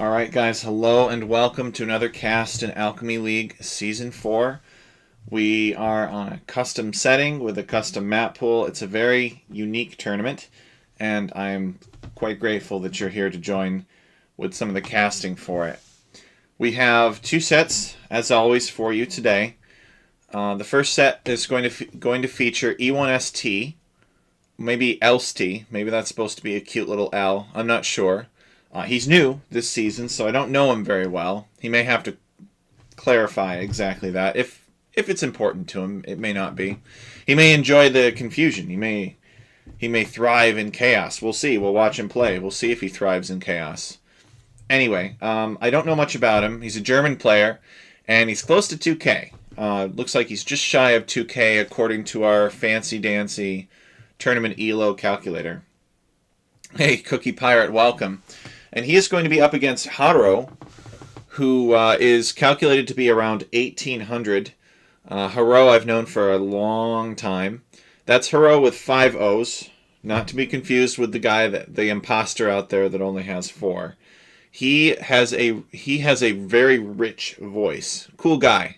Alright guys, hello and welcome to another cast in Alchemy League Season 4. We are on a custom setting with a custom map pool. It's a very unique tournament, and I'm quite grateful that you're here to join with some of the casting for it. We have two sets, as always, for you today. The first set is going to feature E1ST, maybe LST, maybe that's supposed to be a cute little L, I'm not sure. He's new this season, so I don't know him very well. He may have to clarify exactly that. If it's important to him, it may not be. He may enjoy the confusion. He may thrive in chaos. We'll see. We'll watch him play. We'll see if he thrives in chaos. Anyway, I don't know much about him. He's a German player, and he's close to 2K. Looks like he's just shy of 2K according to our fancy-dancy tournament ELO calculator. Hey, Cookie Pirate, welcome. And he is going to be up against Haro, who is calculated to be around 1800. Haro I've known for a long time. That's Haro with 5 O's, not to be confused with the guy, the imposter out there that only has 4. He has a very rich voice. Cool guy.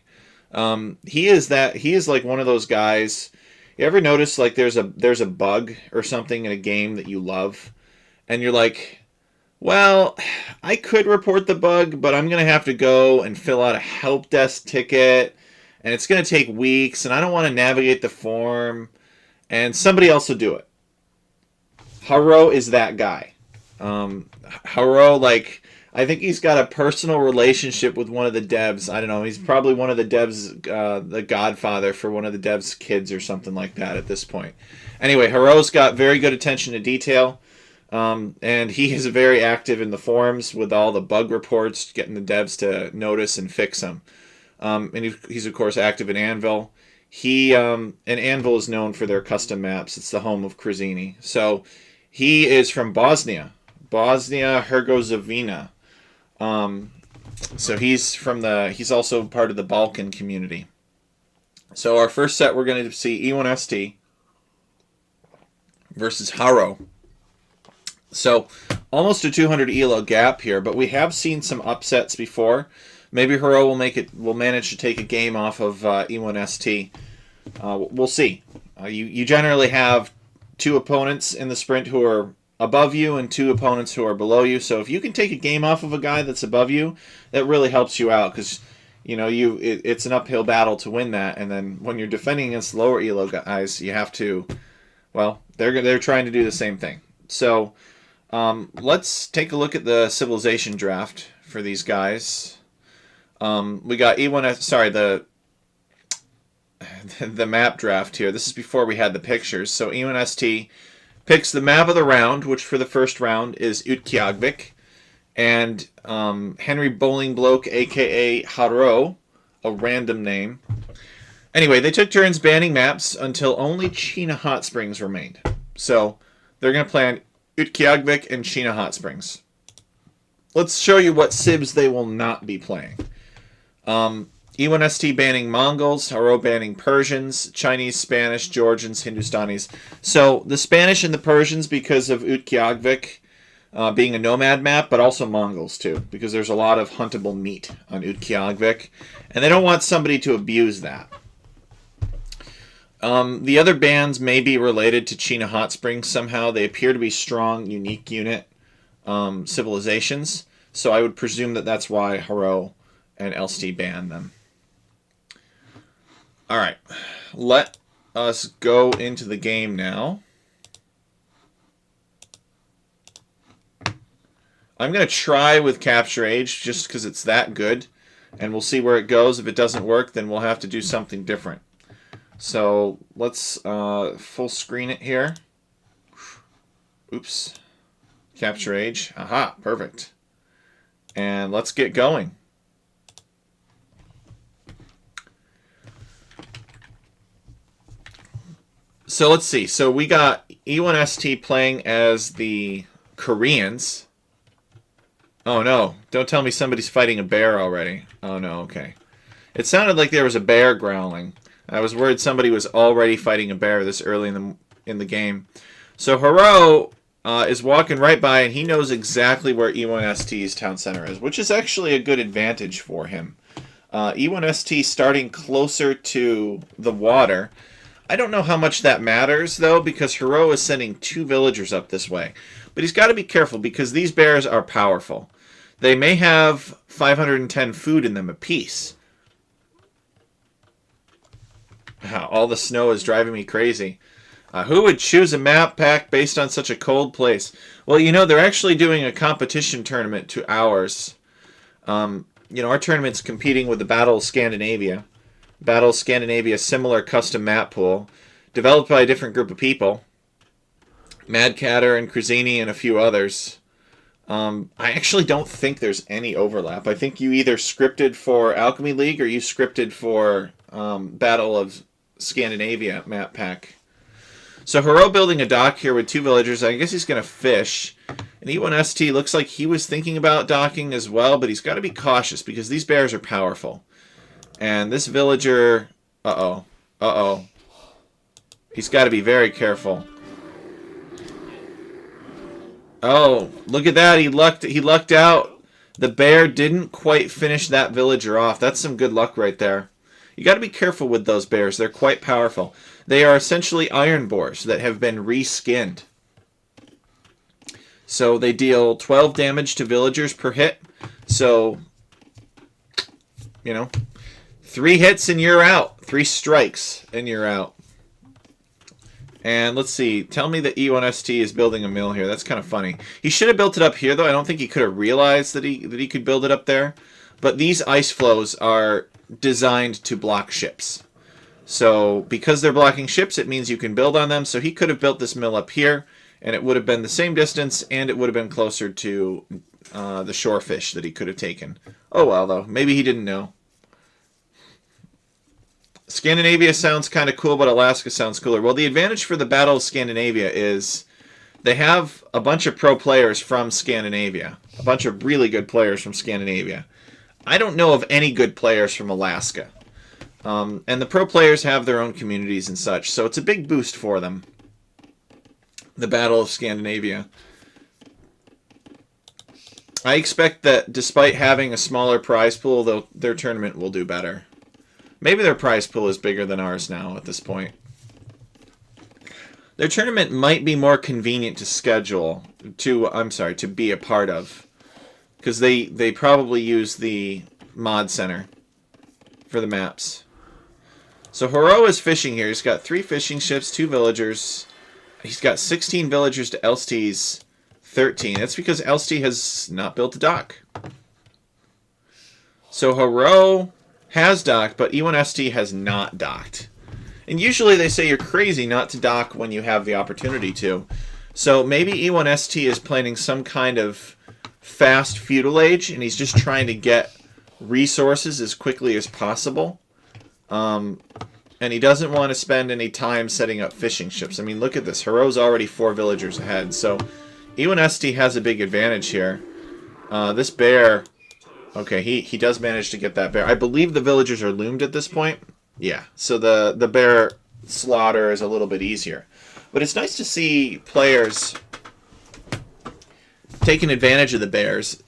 He is like one of those guys. You ever notice like there's a bug or something in a game that you love, and you're like, well, I could report the bug, but I'm going to have to go and fill out a help desk ticket, and it's going to take weeks, and I don't want to navigate the form, and somebody else will do it. Haro is that guy. Haro, like, I think he's got a personal relationship with one of the devs. I don't know, he's probably one of the devs, the godfather for one of the devs' kids or something like that at this point. Anyway, Haro's got very good attention to detail. And he is very active in the forums with all the bug reports, getting the devs to notice and fix them. And he's of course active in Anvil. And Anvil is known for their custom maps. It's the home of Krazini. So he is from Bosnia Herzegovina. So he's also part of the Balkan community. So our first set, we're going to see E1ST versus Haro. So, almost a 200 ELO gap here, but we have seen some upsets before. Maybe Haro will manage to take a game off of E1ST. We'll see. You generally have 2 opponents in the sprint who are above you and 2 opponents who are below you. So if you can take a game off of a guy that's above you, that really helps you out, because it's an uphill battle to win that. And then when you're defending against lower ELO guys, you have to, well, they're trying to do the same thing. So let's take a look at the civilization draft for these guys. We got the map draft here. This is before we had the pictures. So E1ST picks the map of the round, which for the first round is Utqiagvik, and Henry Bolingbroke, aka Haro, a random name. Anyway, they took turns banning maps until only China Hot Springs remained. So they're going to play on Utqiagvik and China Hot Springs. Let's show you what civs they will not be playing. E1ST banning Mongols, Haro banning Persians, Chinese, Spanish, Georgians, Hindustanis. So the Spanish and the Persians because of Utqiagvik being a nomad map, but also Mongols too, because there's a lot of huntable meat on Utqiagvik, and they don't want somebody to abuse that. The other bands may be related to China Hot Springs somehow. They appear to be strong, unique unit civilizations. So I would presume that that's why Haro and LST banned them. Alright, let us go into the game now. I'm going to try with Capture Age just because it's that good. And we'll see where it goes. If it doesn't work, then we'll have to do something different. So let's full screen it here. Oops. Capture Age. Aha, perfect. And let's get going. So let's see. So we got E1ST playing as the Koreans. Oh no, don't tell me somebody's fighting a bear already. Oh no, okay. It sounded like there was a bear growling. I was worried somebody was already fighting a bear this early in the game. So Haro is walking right by, and he knows exactly where E1ST's town center is, which is actually a good advantage for him. E1ST starting closer to the water. I don't know how much that matters, though, because Hero is sending 2 villagers up this way. But he's got to be careful, because these bears are powerful. They may have 510 food in them apiece. Wow, all the snow is driving me crazy. Who would choose a map pack based on such a cold place? Well, you know, they're actually doing a competition tournament to ours. You know, our tournament's competing with the Battle of Scandinavia. Battle of Scandinavia, similar custom map pool, developed by a different group of people. Mad Catter and Crazini and a few others. I actually don't think there's any overlap. I think you either scripted for Alchemy League or you scripted for Battle of Scandinavia map pack. So Hero building a dock here with 2 villagers. I guess he's going to fish. And E1ST looks like he was thinking about docking as well, but he's got to be cautious because these bears are powerful. And this villager... Uh-oh. Uh-oh. He's got to be very careful. Oh, look at that. He lucked out. The bear didn't quite finish that villager off. That's some good luck right there. You got to be careful with those bears. They're quite powerful. They are essentially iron boars that have been reskinned. So they deal 12 damage to villagers per hit. So, you know, 3 hits and you're out. 3 strikes and you're out. And let's see. Tell me that E1ST is building a mill here. That's kind of funny. He should have built it up here, though. I don't think he could have realized that he could build it up there. But these ice flows are designed to block ships. So because they're blocking ships, it means you can build on them. So he could have built this mill up here, and it would have been the same distance, and it would have been closer to the shorefish that he could have taken. Oh well, though. Maybe he didn't know. Scandinavia sounds kind of cool, but Alaska sounds cooler. Well, the advantage for the Battle of Scandinavia is they have a bunch of pro players from Scandinavia. A bunch of really good players from Scandinavia. I don't know of any good players from Alaska. And the pro players have their own communities and such, so it's a big boost for them. The Battle of Scandinavia. I expect that despite having a smaller prize pool, their tournament will do better. Maybe their prize pool is bigger than ours now at this point. Their tournament might be more convenient to schedule, to be a part of. Because they probably use the mod center for the maps. So Hero is fishing here. He's got 3 fishing ships, 2 villagers. He's got 16 villagers to Elsty's 13. That's because Elsty has not built a dock. So Hero has docked, but E1ST has not docked. And usually they say you're crazy not to dock when you have the opportunity to. So maybe E1ST is planning some kind of fast feudal age, and he's just trying to get resources as quickly as possible. And he doesn't want to spend any time setting up fishing ships. I mean, look at this. Hero's already 4 villagers ahead. So E1ST has a big advantage here. This bear... Okay, he does manage to get that bear. I believe the villagers are loomed at this point. Yeah, so the bear slaughter is a little bit easier. But it's nice to see players taking advantage of the bears.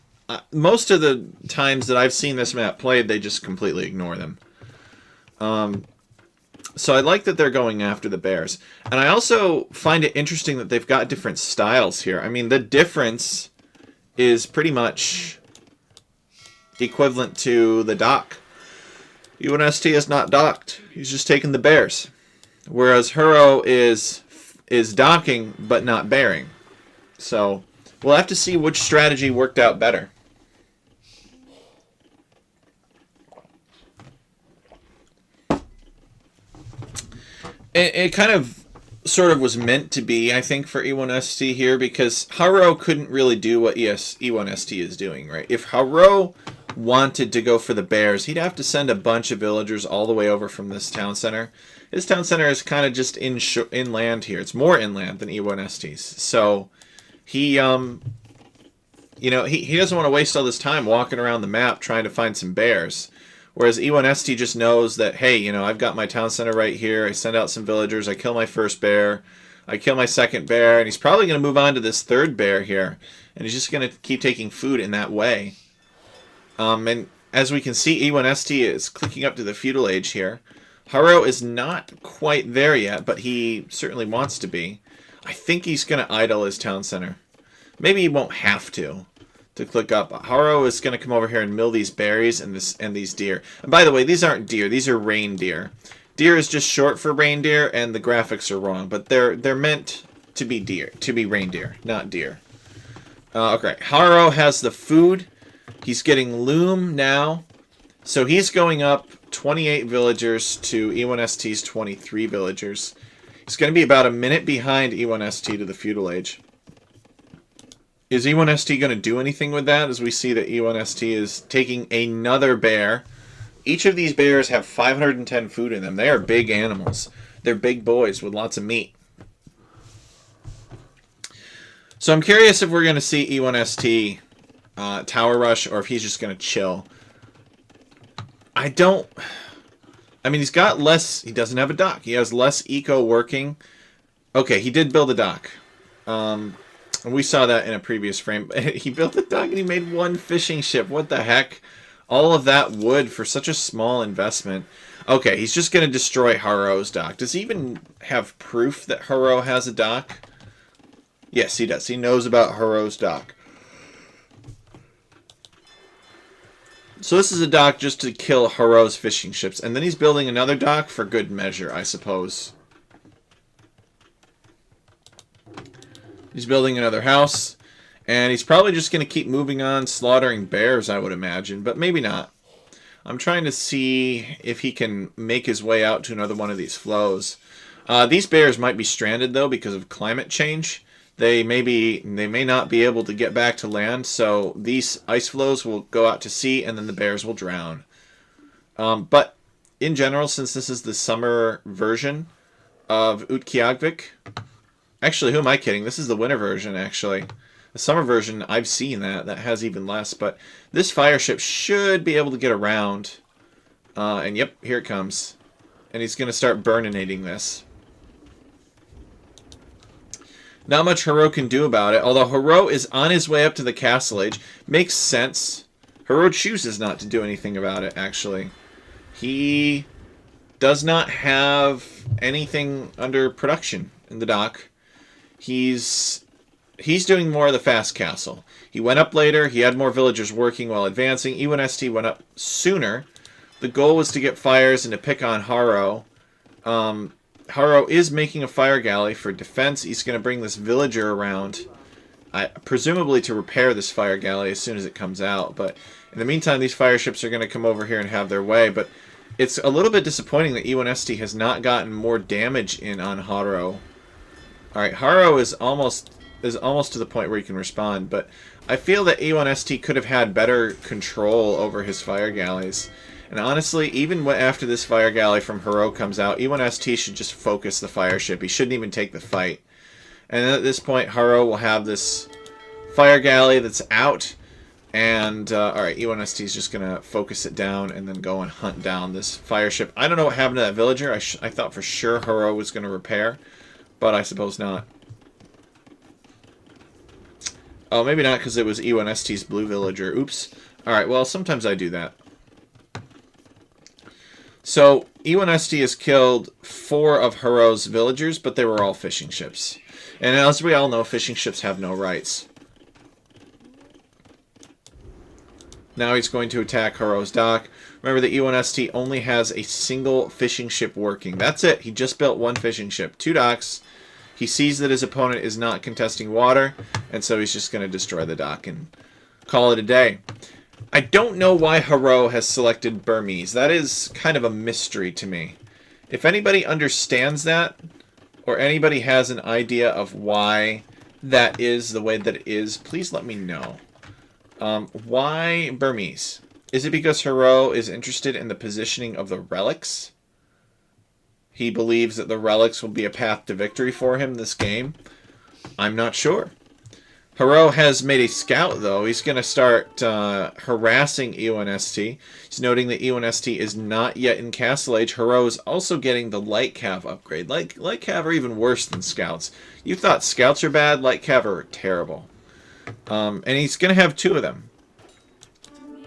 Most of the times that I've seen this map played, they just completely ignore them. So I like that they're going after the bears. And I also find it interesting that they've got different styles here. I mean, the difference is pretty much equivalent to the dock. E1ST is not docked. He's just taking the bears. Whereas Hero is docking but not bearing. So we'll have to see which strategy worked out better. It kind of sort of was meant to be, I think, for E1ST here, because Hero couldn't really do what E1ST is doing, right? If Hero wanted to go for the bears, he'd have to send a bunch of villagers all the way over from this town center. His town center is kind of just inland here. It's more inland than E1ST's. So he, you know, he doesn't want to waste all this time walking around the map trying to find some bears. Whereas E1ST just knows that, hey, you know, I've got my town center right here. I send out some villagers. I kill my first bear. I kill my second bear, and he's probably going to move on to this third bear here. And he's just going to keep taking food in that way. And as we can see, E1ST is clicking up to the feudal age here. Haro is not quite there yet, but he certainly wants to be. I think he's going to idle his town center. Maybe he won't have to click up. Haro is going to come over here and mill these berries and these deer. And by the way, these aren't deer. These are reindeer. Deer is just short for reindeer, and the graphics are wrong. But they're meant to be reindeer, not deer. Okay, Haro has the food. He's getting loom now. So he's going up 28 villagers to E1ST's 23 villagers. He's going to be about a minute behind E1ST to the feudal age. Is E1ST going to do anything with that? As we see that E1ST is taking another bear. Each of these bears have 510 food in them. They are big animals. They're big boys with lots of meat. So I'm curious if we're going to see E1ST tower rush or if he's just going to chill. I mean, he's got less. He doesn't have a dock. He has less eco working. Okay, he did build a dock. And we saw that in a previous frame. He built a dock and he made one fishing ship. What the heck? All of that wood for such a small investment. Okay, he's just going to destroy Haro's dock. Does he even have proof that Haro has a dock? Yes, he does. He knows about Haro's dock. So this is a dock just to kill Haro's fishing ships. And then he's building another dock for good measure, I suppose. He's building another house. And he's probably just going to keep moving on, slaughtering bears, I would imagine. But maybe not. I'm trying to see if he can make his way out to another one of these flows. These bears might be stranded, though, because of climate change. They may not be able to get back to land, so these ice flows will go out to sea, and then the bears will drown. But in general, since this is the summer version of Utqiagvik, actually, who am I kidding? This is the winter version, actually. The summer version, I've seen that has even less, but this fire ship should be able to get around. And yep, here it comes. And he's going to start burninating this. Not much Haro can do about it, although Haro is on his way up to the castle age. Makes sense. Haro chooses not to do anything about it, actually. He does not have anything under production in the dock. He's doing more of the fast castle. He went up later. He had more villagers working while advancing. E1ST went up sooner. The goal was to get fires and to pick on Haro. Haro is making a fire galley for defense. He's going to bring this villager around, presumably to repair this fire galley as soon as it comes out. But in the meantime, these fire ships are going to come over here and have their way. But it's a little bit disappointing that E1ST has not gotten more damage in on Haro. Alright, Haro is almost to the point where he can respond, but I feel that E1ST could have had better control over his fire galleys. And honestly, even after this fire galley from Haro comes out, E1ST should just focus the fire ship. He shouldn't even take the fight. And at this point, Haro will have this fire galley that's out. And, alright, E1ST is just going to focus it down and then go and hunt down this fire ship. I don't know what happened to that villager. I thought for sure Haro was going to repair, but I suppose not. Oh, maybe not because it was E1ST's blue villager. Oops. Alright, well, sometimes I do that. So, E1ST has killed 4 of Haro's villagers, but they were all fishing ships. And as we all know, fishing ships have no rights. Now he's going to attack Haro's dock. Remember that E1ST only has a single fishing ship working. That's it. He just built 1 fishing ship. 2 docks. He sees that his opponent is not contesting water, and so he's just going to destroy the dock and call it a day. I don't know why Haro has selected Burmese. That is kind of a mystery to me. If anybody understands that, or anybody has an idea of why that is the way that it is, please let me know. Why Burmese? Is it because Haro is interested in the positioning of the relics? He believes that the relics will be a path to victory for him this game? I'm not sure. Haro has made a scout, though. He's going to start harassing E1ST. He's noting that E1ST is not yet in Castle Age. Haro is also getting the Light Cav upgrade. Light Cav are even worse than Scouts. You thought Scouts are bad, Light Cav are terrible. And he's going to have 2 of them.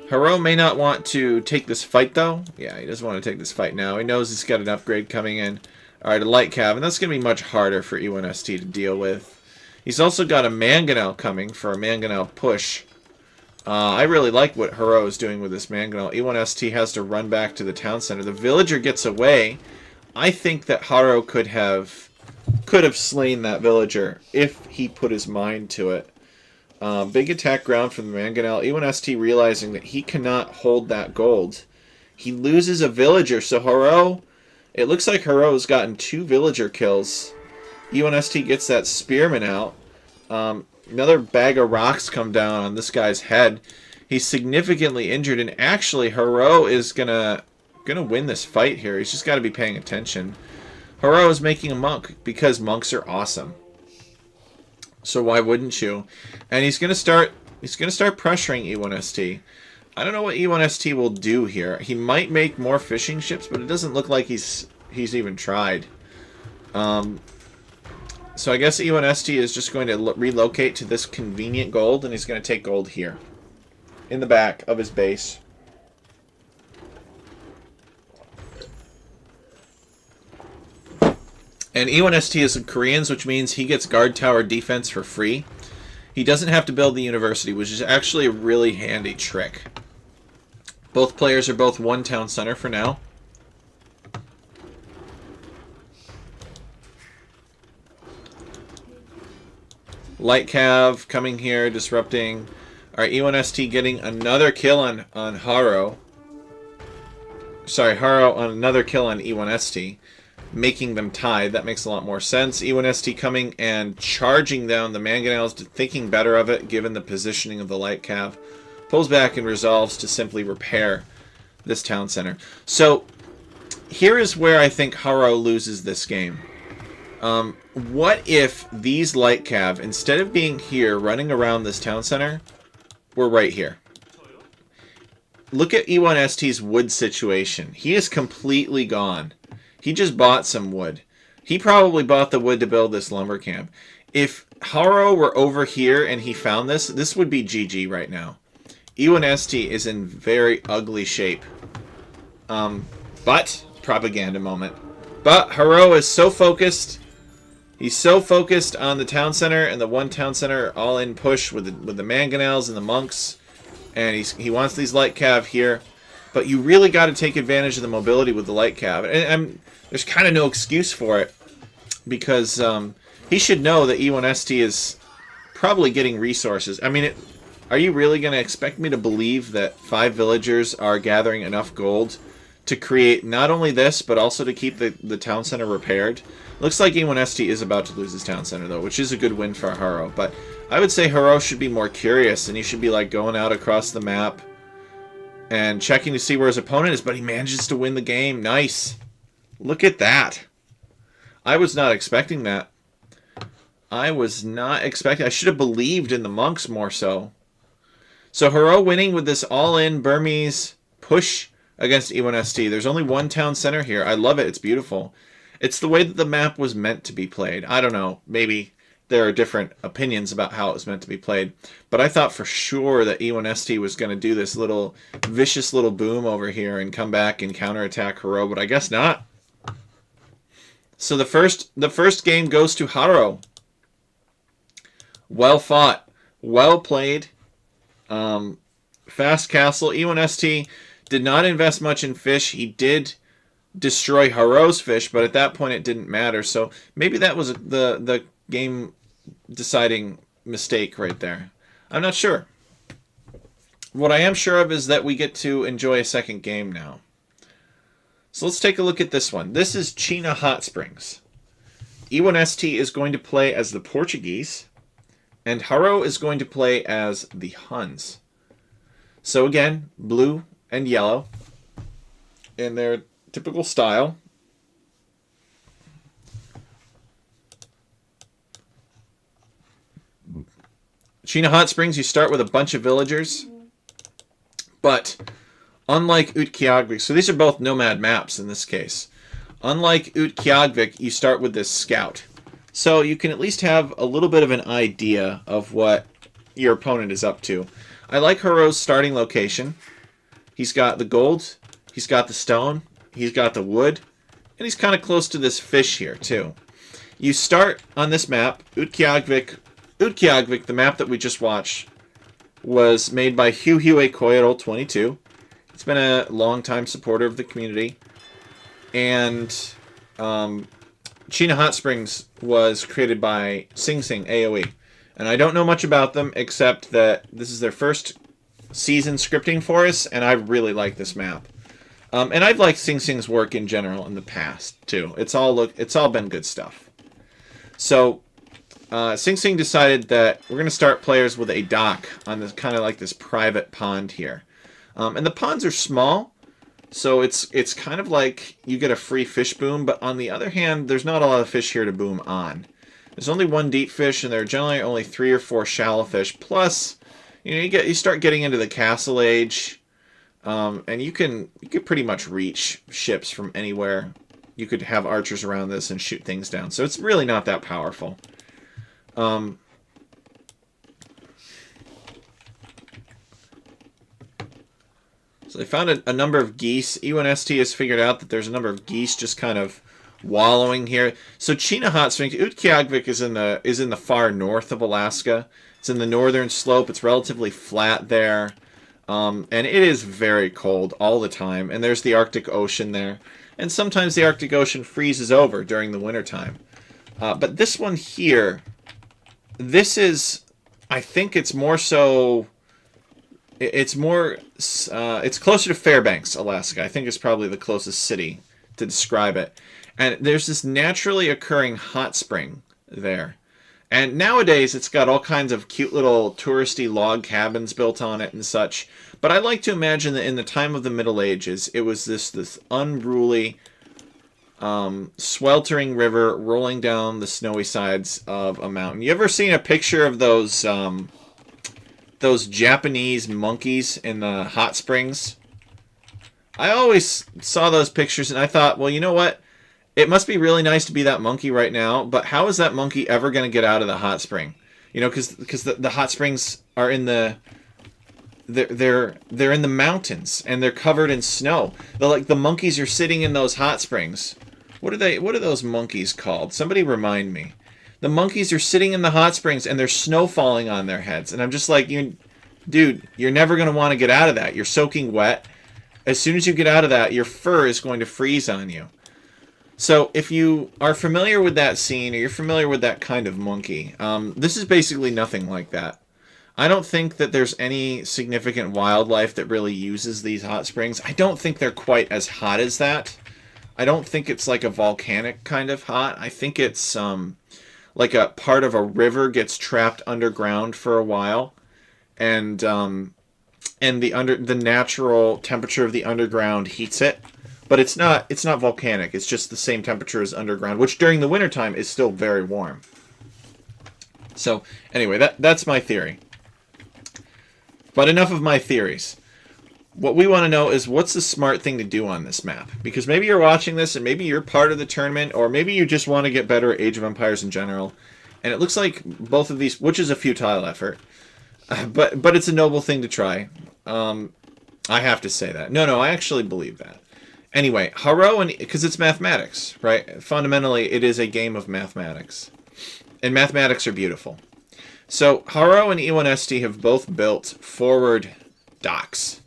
Haro may not want to take this fight, though. Yeah, he doesn't want to take this fight now. He knows he's got an upgrade coming in. Alright, a Light Cav, and that's going to be much harder for E1ST to deal with. He's also got a Mangonel coming for a Mangonel push. I really like what Haro is doing with this Mangonel. E1ST has to run back to the town center. The villager gets away. I think that Haro could have slain that villager if he put his mind to it. Big attack ground from the Mangonel. E1ST realizing that he cannot hold that gold. He loses a villager, so Haro... It looks like Haro's gotten 2 villager kills. E1ST gets that spearman out. Another bag of rocks come down on this guy's head. He's significantly injured, and actually Haro is gonna win this fight here. He's just got to be paying attention. Haro is making a monk because monks are awesome. So why wouldn't you? And he's gonna start pressuring E1ST. I don't know what E1ST will do here. He might make more fishing ships, but it doesn't look like he's even tried. So I guess E1ST is just going to relocate to this convenient gold, and he's going to take gold here. In the back of his base. And E1ST is Koreans, which means he gets guard tower defense for free. He doesn't have to build the university, which is actually a really handy trick. Both players are both 1 town center for now. Light Cav coming here, disrupting. Alright, E1ST getting another kill on Haro. Sorry, Haro on another kill on E1ST. Making them tied. That makes a lot more sense. E1ST coming and charging down the Mangonels, thinking better of it given the positioning of the Light Cav. Pulls back and resolves to simply repair this town center. So, here is where I think Haro loses this game. What if these Light Cav, instead of being here running around this town center, were right here? Look at E1ST's wood situation. He is completely gone. He just bought some wood. He probably bought the wood to build this lumber camp. If Haro were over here and he found this, this would be GG right now. E1ST is in very ugly shape. But, propaganda moment. But Haro is so focused. He's so focused on the town center and the 1 town center all-in push with the Mangonels and the monks. And he wants these Light Cav here. But you really got to take advantage of the mobility with the Light Cav. And there's kind of no excuse for it. Because he should know that E1ST is probably getting resources. I mean, are you really going to expect me to believe that 5 villagers are gathering enough gold to create not only this, but also to keep the town center repaired? Looks like E1ST is about to lose his town center, though, which is a good win for Haro. But I would say Haro should be more curious, and he should be like going out across the map and checking to see where his opponent is, but he manages to win the game. Nice. Look at that. I was not expecting that. I should have believed in the monks more so. So Haro winning with this all-in Burmese push against E1ST. There's only 1 town center here. I love it. It's beautiful. It's the way that the map was meant to be played. I don't know. Maybe there are different opinions about how it was meant to be played. But I thought for sure that E1ST was going to do this little vicious little boom over here and come back and counterattack Haro, but I guess not. So the first game goes to Haro. Well fought. Well played. Fast castle. E1ST did not invest much in fish. He did destroy Haro's fish, but at that point it didn't matter. So maybe that was the game deciding mistake right there. I'm not sure. What I am sure of is that we get to enjoy a second game now. So let's take a look at this one. This is China Hot Springs. E1ST is going to play as the Portuguese, and Haro is going to play as the Huns. So again, blue and yellow in their typical style. China Hot Springs, you start with a bunch of villagers, but unlike Utqiagvik, so these are both nomad maps in this case. Unlike Utqiagvik, you start with this scout. So you can at least have a little bit of an idea of what your opponent is up to. I like Haro's starting location. He's got the gold, he's got the stone, he's got the wood, and he's kind of close to this fish here too. You start on this map, Utqiagvik. Utqiagvik, the map that we just watched, was made by Huhue Koiro 22. He's been a long-time supporter of the community. And China Hot Springs was created by Sing Sing AoE. And I don't know much about them, except that this is their first season scripting for us, and I really like this map. And I've liked Sing Sing's work in general in the past, too. It's all been good stuff. So, Sing Sing decided that we're going to start players with a dock on this kind of like this private pond here. And the ponds are small, so it's kind of like you get a free fish boom, but on the other hand, there's not a lot of fish here to boom on. There's only one deep fish, and there are generally only 3 or 4 shallow fish. Plus, you start getting into the castle age, and you could pretty much reach ships from anywhere. You could have archers around this and shoot things down. So it's really not that powerful. So they found a number of geese. E1ST has figured out that there's a number of geese just kind of wallowing here. So China Hot Springs, Utqiagvik is in the far north of Alaska. It's in the northern slope. It's relatively flat there. And it is very cold all the time. And there's the Arctic Ocean there. And sometimes the Arctic Ocean freezes over during the wintertime. But this one here, I think it's more so, it's closer to Fairbanks, Alaska. I think it's probably the closest city to describe it. And there's this naturally occurring hot spring there. And nowadays, it's got all kinds of cute little touristy log cabins built on it and such. But I like to imagine that in the time of the Middle Ages, it was this unruly, sweltering river rolling down the snowy sides of a mountain. You ever seen a picture of those Japanese monkeys in the hot springs? I always saw those pictures and I thought, well, you know what? It must be really nice to be that monkey right now, but how is that monkey ever going to get out of the hot spring? You know, because the hot springs are in the they're in the mountains and they're covered in snow. The monkeys are sitting in those hot springs. What are those monkeys called? Somebody remind me. The monkeys are sitting in the hot springs and there's snow falling on their heads, and I'm just like, dude, you're never going to want to get out of that. You're soaking wet. As soon as you get out of that, your fur is going to freeze on you. So if you are familiar with that scene, or you're familiar with that kind of monkey, this is basically nothing like that. I don't think that there's any significant wildlife that really uses these hot springs. I don't think they're quite as hot as that. I don't think it's like a volcanic kind of hot. I think it's like a part of a river gets trapped underground for a while, and the natural temperature of the underground heats it. But it's not volcanic. It's just the same temperature as underground, which during the wintertime is still very warm. So anyway, that's my theory. But enough of my theories. What we want to know is what's the smart thing to do on this map. Because maybe you're watching this and maybe you're part of the tournament, or maybe you just want to get better at Age of Empires in general. And it looks like both of these, which is a futile effort, but it's a noble thing to try. I have to say that. No, I actually believe that. Anyway, Haro, because it's mathematics, right? Fundamentally, it is a game of mathematics. And mathematics are beautiful. So, Haro and E1ST have both built forward docks.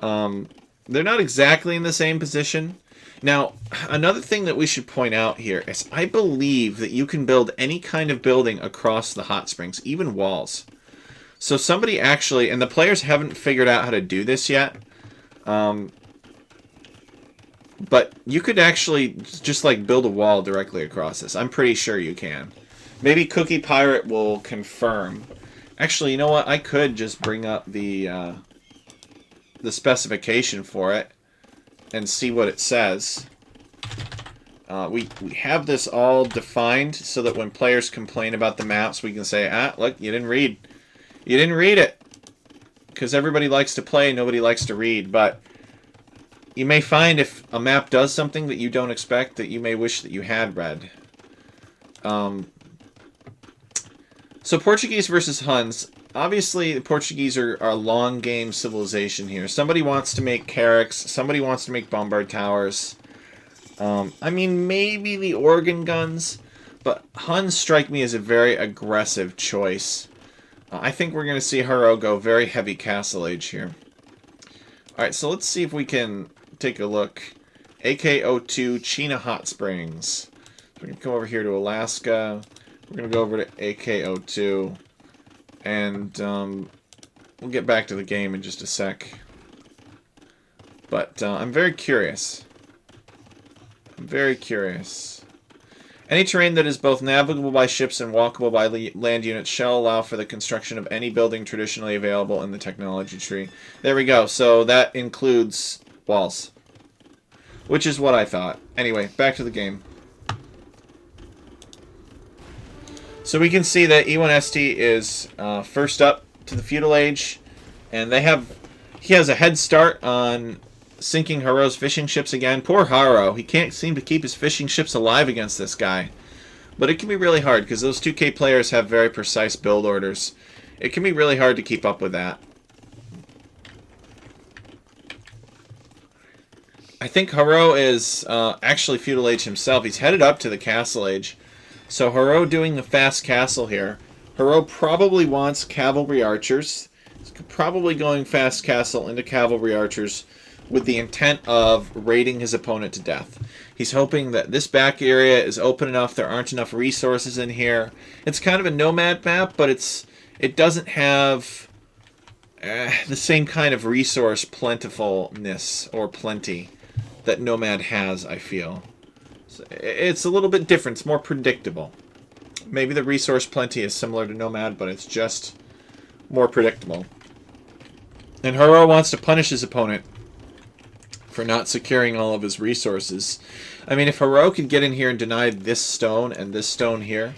They're not exactly in the same position. Now, another thing that we should point out here is I believe that you can build any kind of building across the hot springs, even walls. So somebody actually, and the players haven't figured out how to do this yet, but you could actually just like build a wall directly across this. I'm pretty sure you can. Maybe Cookie Pirate will confirm. Actually, you know what? I could just bring up the specification for it and see what it says. We have this all defined so that when players complain about the maps, we can say, look, you didn't read. You didn't read it. Because everybody likes to play, nobody likes to read. But you may find if a map does something that you don't expect that you may wish that you had read. So Portuguese versus Huns. Obviously, the Portuguese are a long game civilization here. Somebody wants to make carracks. Somebody wants to make bombard towers. I mean, maybe the organ guns. But Huns strike me as a very aggressive choice. I think we're going to see Haro go very heavy Castle Age here. Alright, so let's see if we can take a look. AK-02 Chena Hot Springs. So we're going to come over here to Alaska. We're going to go over to AK-02. And we'll get back to the game in just a sec. But I'm very curious. I'm very curious. Any terrain that is both navigable by ships and walkable by land units shall allow for the construction of any building traditionally available in the technology tree. There we go. So that includes walls. Which is what I thought. Anyway, back to the game. So we can see that E1ST is first up to the feudal age. And he has a head start on sinking Haro's fishing ships again. Poor Haro. He can't seem to keep his fishing ships alive against this guy. But it can be really hard because those 2K players have very precise build orders. It can be really hard to keep up with that. I think Haro is actually feudal age himself. He's headed up to the castle age. So Haro doing the fast castle here. Haro probably wants cavalry archers. He's probably going fast castle into cavalry archers with the intent of raiding his opponent to death. He's hoping that this back area is open enough, there aren't enough resources in here. It's kind of a nomad map, but it doesn't have the same kind of resource plentifulness or plenty that Nomad has, I feel. So it's a little bit different, it's more predictable. Maybe the resource plenty is similar to Nomad, but it's just more predictable. And Haro wants to punish his opponent for not securing all of his resources. I mean, if Haro could get in here and deny this stone and this stone here,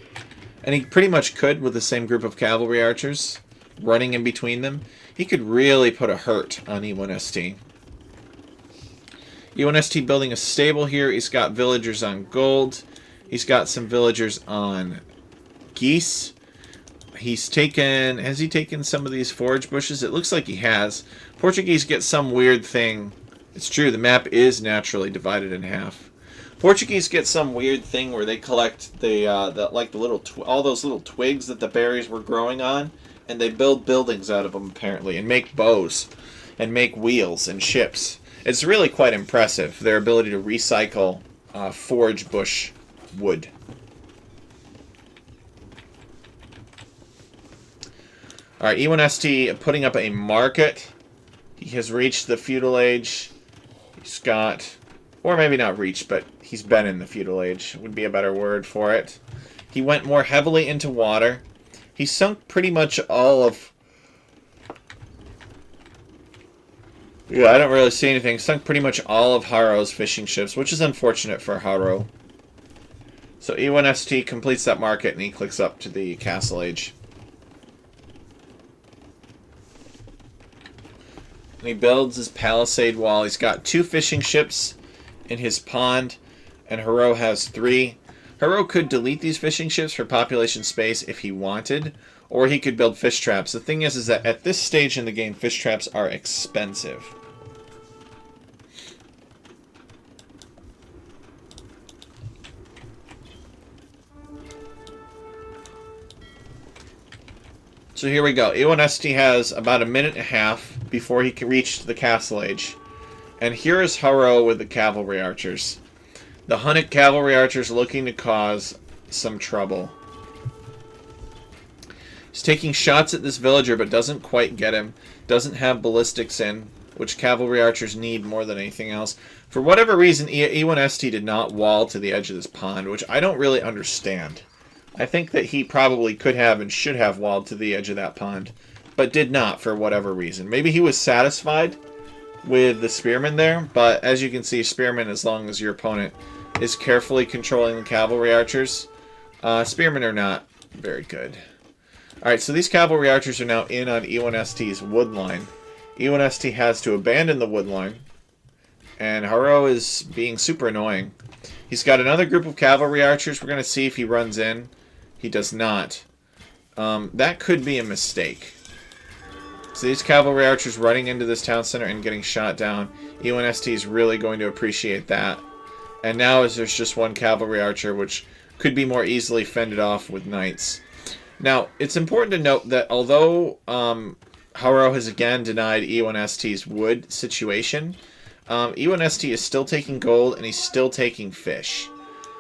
and he pretty much could with the same group of cavalry archers running in between them, he could really put a hurt on E1ST. E1ST building a stable here. He's got villagers on gold. He's got some villagers on geese. Has he taken some of these forage bushes? It looks like he has. Portuguese get some weird thing. It's true, the map is naturally divided in half. Portuguese get some weird thing where they collect all those little twigs that the berries were growing on, and they build buildings out of them apparently, and make bows, and make wheels and ships. It's really quite impressive, their ability to recycle forage bush wood. Alright, E1ST putting up a market. He has reached the feudal age. He's got, or maybe not reached, but he's been in the feudal age, would be a better word for it. He went more heavily into water. He sunk pretty much all of... Yeah, I don't really see anything. Sunk pretty much all of Haro's fishing ships, which is unfortunate for Haro. So E1ST completes that market and he clicks up to the castle age. And he builds his palisade wall. He's got 2 fishing ships in his pond, and Haro has 3. Haro could delete these fishing ships for population space if he wanted, or he could build fish traps. The thing is that at this stage in the game, fish traps are expensive. So here we go. E1ST has about a minute and a half before he can reach the castle age. And here is Haro with the cavalry archers. The Hunnic cavalry archers looking to cause some trouble. He's taking shots at this villager but doesn't quite get him. Doesn't have ballistics in, which cavalry archers need more than anything else. For whatever reason, E1ST did not wall to the edge of this pond, which I don't really understand. I think that he probably could have and should have walled to the edge of that pond, but did not for whatever reason. Maybe he was satisfied with the spearmen there, but as you can see, spearmen, as long as your opponent is carefully controlling the cavalry archers, spearmen are not very good. Alright, so these cavalry archers are now in on E1ST's wood line. E1ST has to abandon the wood line, and Haro is being super annoying. He's got another group of cavalry archers. We're going to see if he runs in. He does not. That could be a mistake. So these cavalry archers running into this town center and getting shot down. E1ST is really going to appreciate that. And now there's just one cavalry archer, which could be more easily fended off with knights. Now, it's important to note that although Haro has again denied E1ST's wood situation, E1ST is still taking gold and he's still taking fish.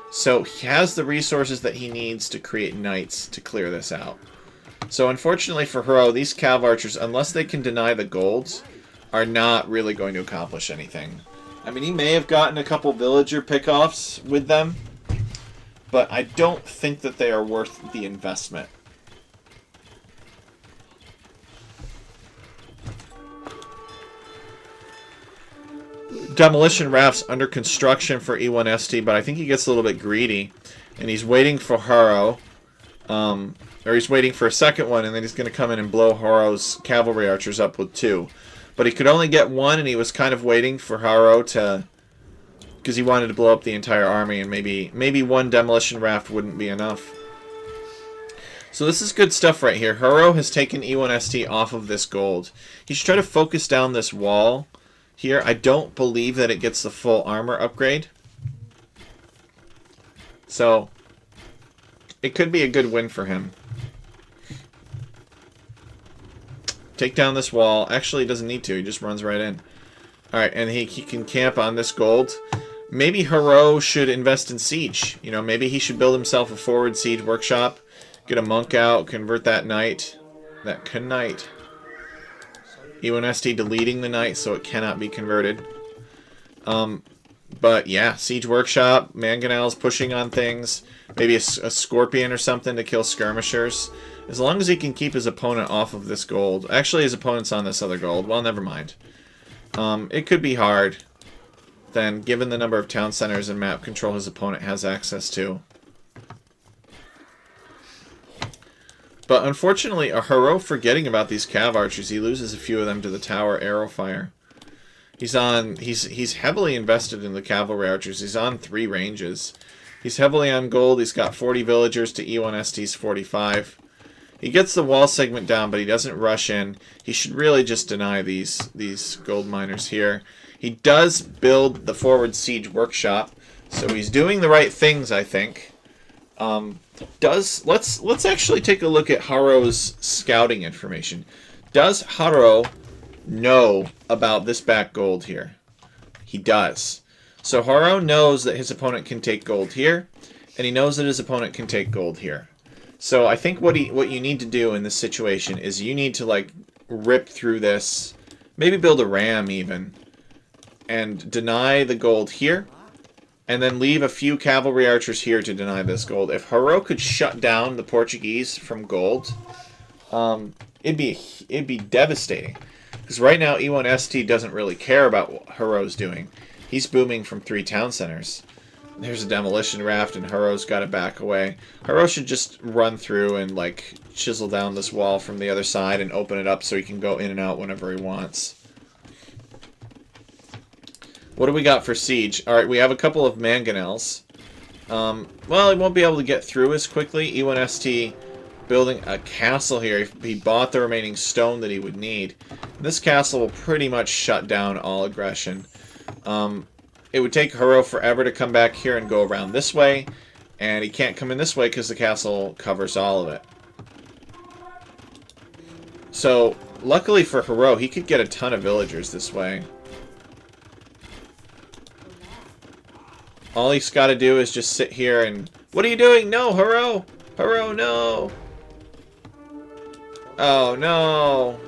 So he has the resources that he needs to create knights to clear this out. So unfortunately for Haro, these cav archers, unless they can deny the golds, are not really going to accomplish anything. I mean, he may have gotten a couple villager pickoffs with them, but I don't think that they are worth the investment. Demolition rafts under construction for E1ST, but I think he gets a little bit greedy, and he's waiting for Haro, or he's waiting for a second one, and then he's going to come in and blow Haro's cavalry archers up with 2. But he could only get 1, and he was kind of waiting for Haro to, because he wanted to blow up the entire army, and maybe 1 demolition raft wouldn't be enough. So this is good stuff right here. Haro has taken E1ST off of this gold. He should try to focus down this wall here. I don't believe that it gets the full armor upgrade. So it could be a good win for him. Take down this wall. Actually, he doesn't need to. He just runs right in. Alright, and he can camp on this gold. Maybe Haro should invest in siege. You know, maybe he should build himself a forward siege workshop. Get a monk out. Convert that knight. That knight. E1ST deleting the knight so it cannot be converted. But yeah, siege workshop. Mangonel's pushing on things. Maybe a scorpion or something to kill skirmishers. As long as he can keep his opponent off of this gold. Actually, his opponent's on this other gold. Well, never mind. It could be hard. Then, given the number of town centers and map control his opponent has access to. But unfortunately, a Haro forgetting about these cav archers. He loses a few of them to the tower arrow fire. He's heavily invested in the cavalry archers. He's on 3 ranges. He's heavily on gold. He's got 40 villagers to E1ST's 45. He gets the wall segment down, but he doesn't rush in. He should really just deny these gold miners here. He does build the forward siege workshop, so he's doing the right things, I think. Let's actually take a look at Haro's scouting information. Does Haro know about this back gold here? He does. So Haro knows that his opponent can take gold here, and he knows that his opponent can take gold here. So I think what you need to do in this situation is you need to like rip through this, maybe build a ram even, and deny the gold here, and then leave a few cavalry archers here to deny this gold. If Haro could shut down the Portuguese from gold, it'd be devastating. Because right now E1ST doesn't really care about what Haro's doing. He's booming from 3 town centers. There's a demolition raft, and Haro's got to back away. Haro should just run through and like chisel down this wall from the other side and open it up so he can go in and out whenever he wants. What do we got for siege? Alright, we have a couple of mangonels. Well, he won't be able to get through as quickly. E1ST building a castle here. He bought the remaining stone that he would need. This castle will pretty much shut down all aggression. It would take Haro forever to come back here and go around this way, and he can't come in this way because the castle covers all of it. So, luckily for Haro, he could get a ton of villagers this way. All he's got to do is just sit here and... What are you doing? No, Haro! Haro, no! Oh, no!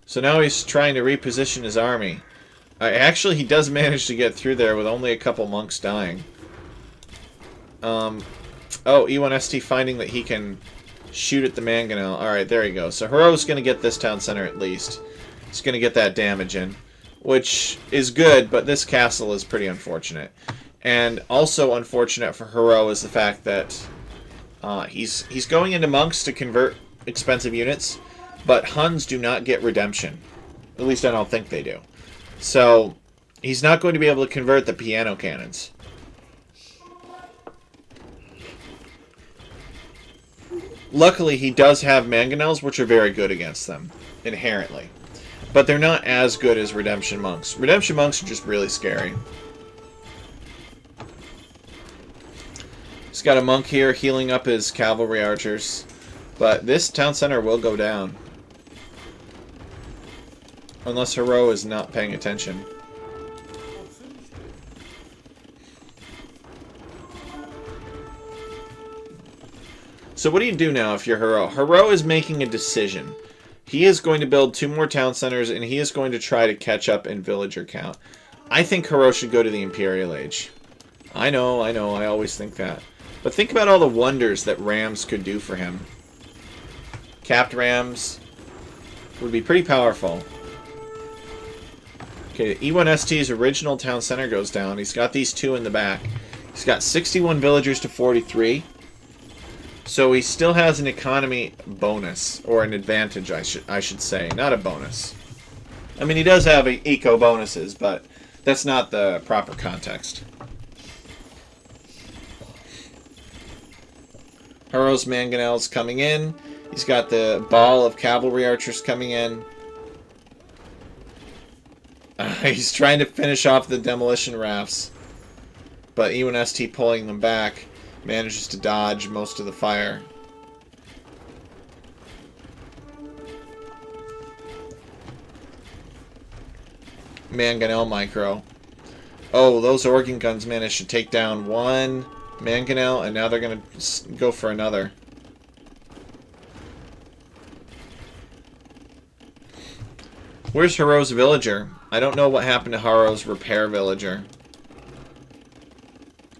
So now he's trying to reposition his army. Actually, he does manage to get through there with only a couple monks dying. Oh, E1ST finding that he can shoot at the mangonel. Alright, there he goes. So Haro's going to get this town center at least. He's going to get that damage in, which is good, but this castle is pretty unfortunate. And also unfortunate for Haro is the fact that He's going into monks to convert expensive units, but Huns do not get redemption. At least I don't think they do. So he's not going to be able to convert the piano cannons. Luckily, he does have mangonels, which are very good against them, inherently. But they're not as good as Redemption Monks. Redemption Monks are just really scary. He's got a monk here healing up his cavalry archers. But this town center will go down. Unless Hero is not paying attention. So what do you do now if you're Hero? Hero is making a decision. He is going to build 2 more town centers, and he is going to try to catch up in villager count. I think Hero should go to the Imperial Age. I know, I always think that. But think about all the wonders that rams could do for him. Capped rams would be pretty powerful. Okay, E1ST's original town center goes down. He's got these 2 in the back. He's got 61 villagers to 43. So he still has an economy bonus, or an advantage, I should say, not a bonus. I mean, he does have eco bonuses, but that's not the proper context. Hero's mangonels coming in. He's got the ball of cavalry archers coming in. He's trying to finish off the demolition rafts, but E1ST pulling them back. Manages to dodge most of the fire. Mangonel micro. Oh, those organ guns managed to take down 1 mangonel, and now they're going to go for another. Where's Hero's villager? I don't know what happened to Hero's repair villager.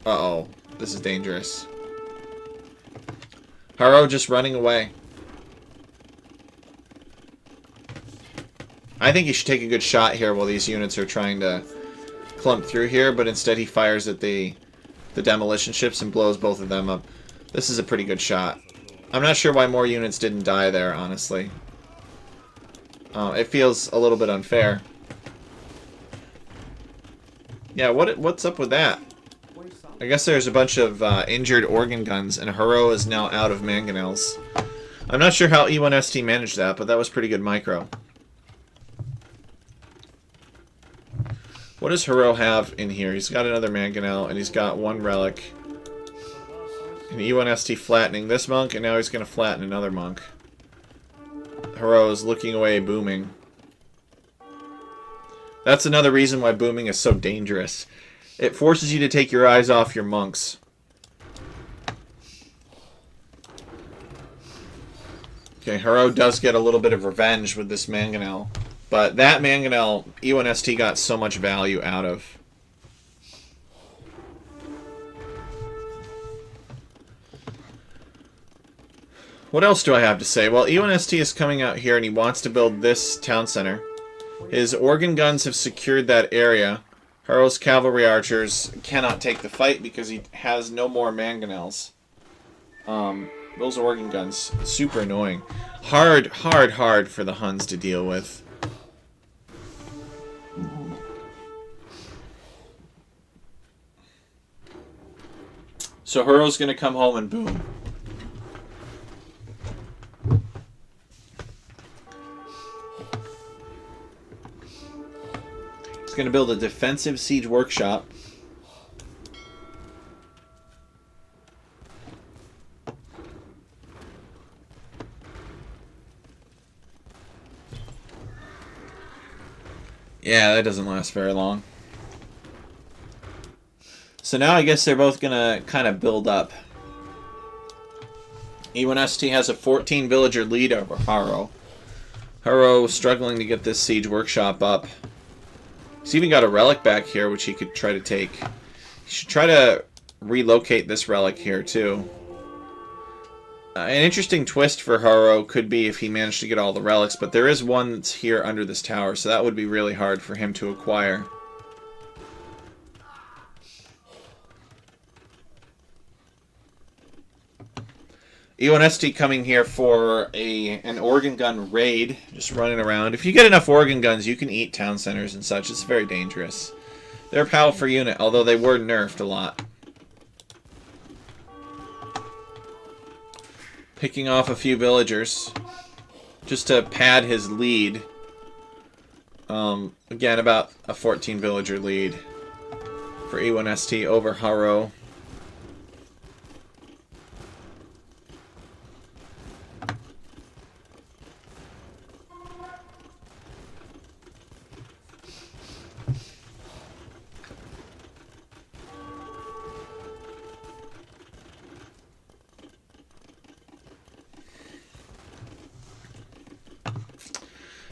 Uh-oh. This is dangerous. Haro just running away. I think he should take a good shot here while these units are trying to clump through here, but instead he fires at the demolition ships and blows both of them up. This is a pretty good shot. I'm not sure why more units didn't die there, honestly. It feels a little bit unfair. Yeah, what's up with that? I guess there's a bunch of injured organ guns, and Hero is now out of mangonels. I'm not sure how E1ST managed that, but that was pretty good micro. What does Hero have in here? He's got another mangonel, and he's got 1 relic. And E1ST flattening this monk, and now he's going to flatten another monk. Hero is looking away, booming. That's another reason why booming is so dangerous. It forces you to take your eyes off your monks. Okay, Hero does get a little bit of revenge with this mangonel. But that mangonel, E1ST got so much value out of. What else do I have to say? Well, E1ST is coming out here and he wants to build this town center. His organ guns have secured that area. Hero's cavalry archers cannot take the fight because he has no more mangonels. Those organ guns, super annoying. Hard for the Huns to deal with. So Hero's going to come home and boom. He's going to build a defensive siege workshop. Yeah, that doesn't last very long. So now I guess they're both going to kind of build up. E1ST has a 14 villager lead over Haro. Haro struggling to get this siege workshop up. He's even got a relic back here which he could try to take. He should try to relocate this relic here too. An interesting twist for Haro could be if he managed to get all the relics, but there is one that's here under this tower, so that would be really hard for him to acquire. E1ST coming here for an organ gun raid, just running around. If you get enough organ guns, you can eat town centers and such. It's very dangerous. They're a powerful unit, although they were nerfed a lot. Picking off a few villagers just to pad his lead. Again, about a 14 villager lead for E1ST over Haro.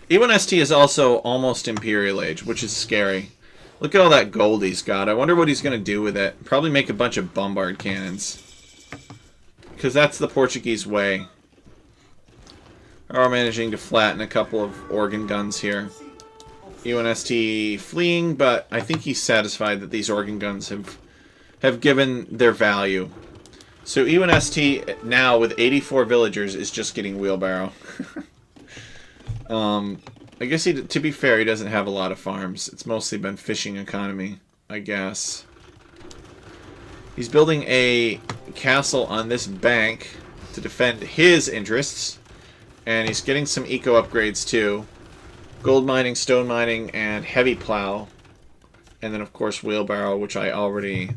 E1ST is also almost Imperial Age, which is scary. Look at all that gold he's got. I wonder what he's going to do with it. Probably make a bunch of bombard cannons. Because that's the Portuguese way. Are managing to flatten a couple of organ guns here. E1ST fleeing, but I think he's satisfied that these organ guns have given their value. So E1ST now with 84 villagers is just getting wheelbarrow. I guess to be fair, he doesn't have a lot of farms. It's mostly been fishing economy, I guess. He's building a castle on this bank to defend his interests. And he's getting some eco upgrades too. Gold mining, stone mining, and heavy plow. And then of course wheelbarrow, which I already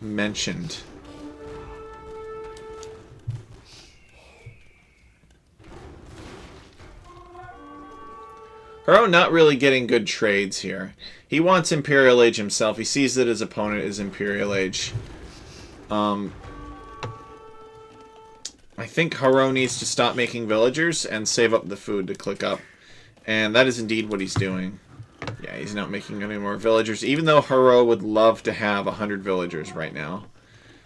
mentioned. Haro not really getting good trades here. He wants Imperial Age himself. He sees that his opponent is Imperial Age. I think Haro needs to stop making villagers and save up the food to click up. And that is indeed what he's doing. Yeah, he's not making any more villagers, even though Haro would love to have 100 villagers right now.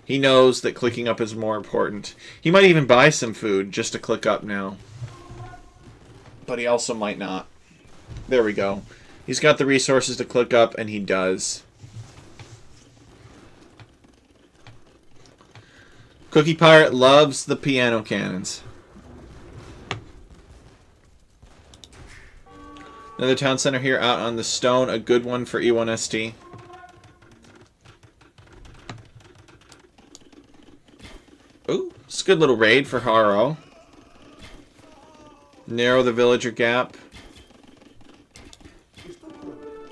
He knows that clicking up is more important. He might even buy some food just to click up now. But he also might not. There we go. He's got the resources to click up, and he does. Cookie Pirate loves the piano cannons. Another town center here out on the stone. A good one for E1ST. Ooh, it's a good little raid for Haro. Narrow the villager gap.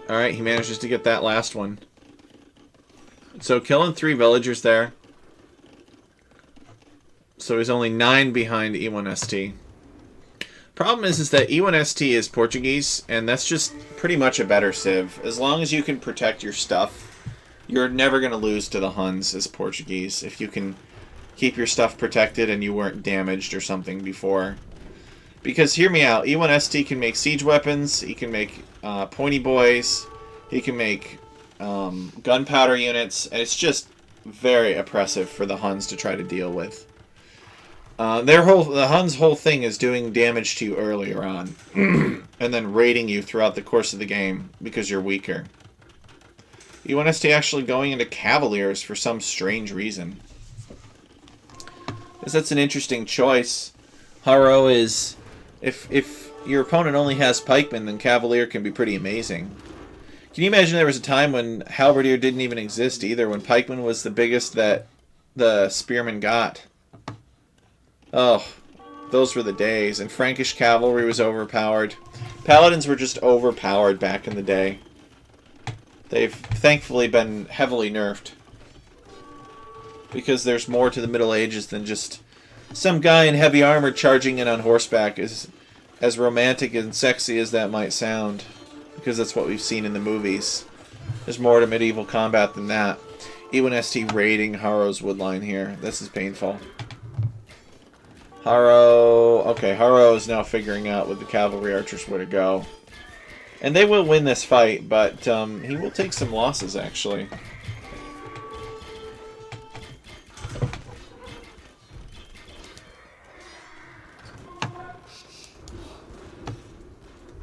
Alright, he manages to get that last one. So killing 3 villagers there. So he's only 9 behind E1ST. Problem is that E1ST is Portuguese, and that's just pretty much a better civ. As long as you can protect your stuff, you're never going to lose to the Huns as Portuguese. If you can keep your stuff protected and you weren't damaged or something before. Because, hear me out, E1ST can make siege weapons, he can make pointy boys, he can make gunpowder units, and it's just very oppressive for the Huns to try to deal with. The Huns' whole thing is doing damage to you earlier on, and then raiding you throughout the course of the game because you're weaker. E1ST actually going into Cavaliers for some strange reason. Because that's an interesting choice. Haro is... If your opponent only has pikemen, then Cavalier can be pretty amazing. Can you imagine there was a time when Halberdier didn't even exist either, when pikeman was the biggest that the spearmen got? Oh, those were the days. And Frankish cavalry was overpowered. Paladins were just overpowered back in the day. They've thankfully been heavily nerfed. Because there's more to the Middle Ages than just some guy in heavy armor charging in on horseback, as romantic and sexy as that might sound. Because that's what we've seen in the movies. There's more to medieval combat than that. E1ST raiding Haro's woodline here. This is painful. Haro... Okay, Haro is now figuring out with the cavalry archers where to go. And they will win this fight, but he will take some losses, actually.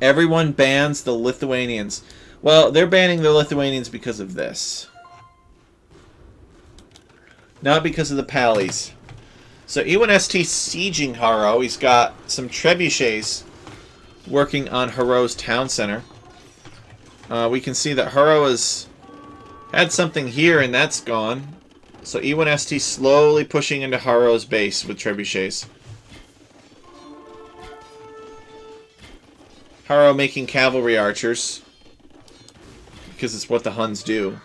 Everyone bans the Lithuanians. Well, they're banning the Lithuanians because of this. Not because of the Pallies. So E1ST sieging Haro. He's got some trebuchets working on Haro's town center. We can see that Haro has had something here, and that's gone. So E1ST slowly pushing into Haro's base with trebuchets. Haro making cavalry archers, because it's what the Huns do.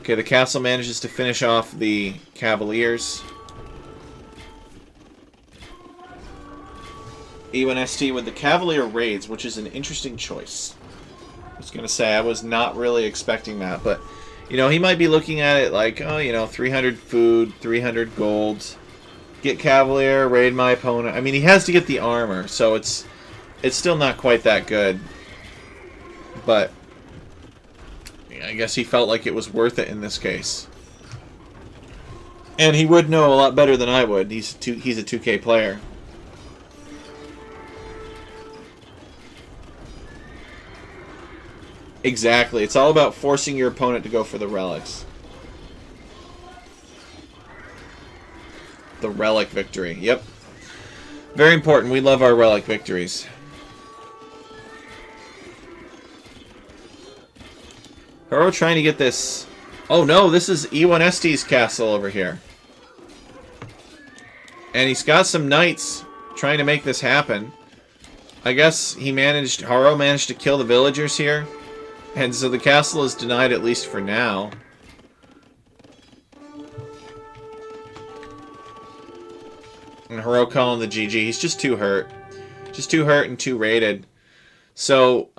Okay, the castle manages to finish off the cavaliers. E1ST with the cavalier raids, which is an interesting choice. I was going to say, I was not really expecting that, but, you know, he might be looking at it like, oh, you know, 300 food, 300 gold, get cavalier, raid my opponent. I mean, he has to get the armor, so it's still not quite that good. But I guess he felt like it was worth it in this case. And he would know a lot better than I would. He's a 2K player. Exactly. It's all about forcing your opponent to go for the relics. The relic victory. Yep. Very important. We love our relic victories. Haro trying to get this... Oh no, this is E1ST's castle over here. And he's got some knights trying to make this happen. I guess Haro managed to kill the villagers here. And so the castle is denied, at least for now. And Haro calling the GG. He's just too hurt. Just too hurt and too rated. So,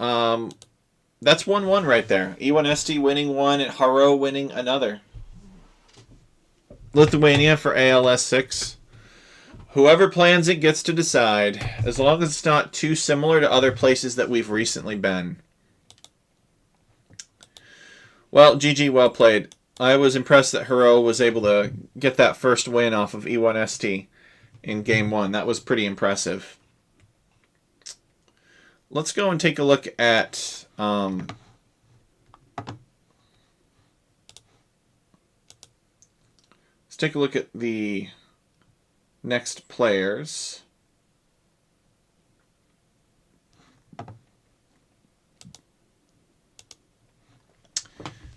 that's 1-1 right there. E1ST winning one and Haro winning another. Lithuania for ALS 6. Whoever plans it gets to decide, as long as it's not too similar to other places that we've recently been. Well, GG, well played. I was impressed that Haro was able to get that first win off of E1ST in Game 1. That was pretty impressive. Let's go and take a look at... let's take a look at the next players.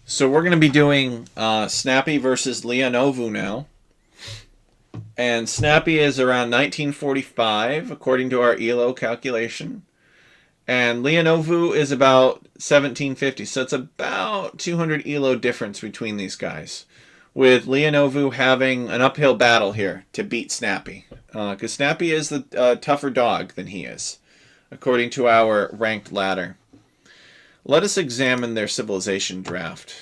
So we're going to be doing Snappy versus Leonovu now. And Snappy is around 1945, according to our ELO calculation. And Leonovu is about 1750. So it's about 200 ELO difference between these guys. With Leonovu having an uphill battle here to beat Snappy. Because Snappy is the tougher dog than he is, according to our ranked ladder. Let us examine their civilization draft.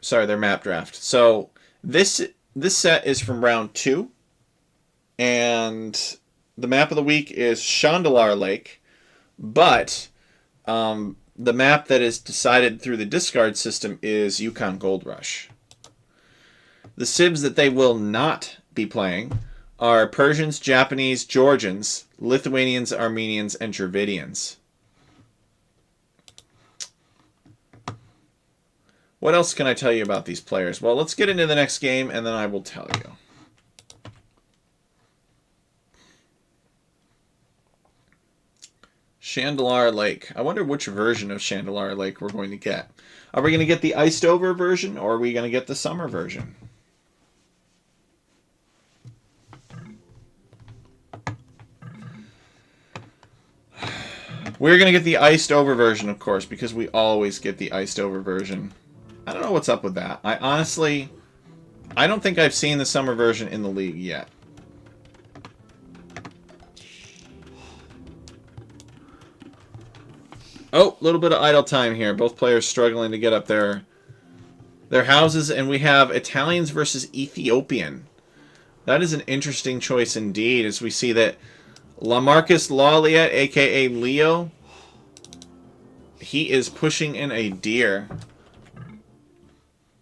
Sorry, their map draft. So this set is from round 2. And the map of the week is Chandalar Lake. But the map that is decided through the discard system is Yukon Gold Rush. The civs that they will not be playing are Persians, Japanese, Georgians, Lithuanians, Armenians, and Dravidians. What else can I tell you about these players? Well, let's get into the next game, and then I will tell you. Chandalar Lake. I wonder which version of Chandalar Lake we're going to get. Are we going to get the iced over version, or are we going to get the summer version? We're going to get the iced over version, of course, because we always get the iced over version. I don't know what's up with that. I don't think I've seen the summer version in the league yet. Oh, a little bit of idle time here. Both players struggling to get up their houses, and we have Italians versus Ethiopian. That is an interesting choice indeed, as we see that Lamarcus Lawliet, a.k.a. Leo, he is pushing in a deer.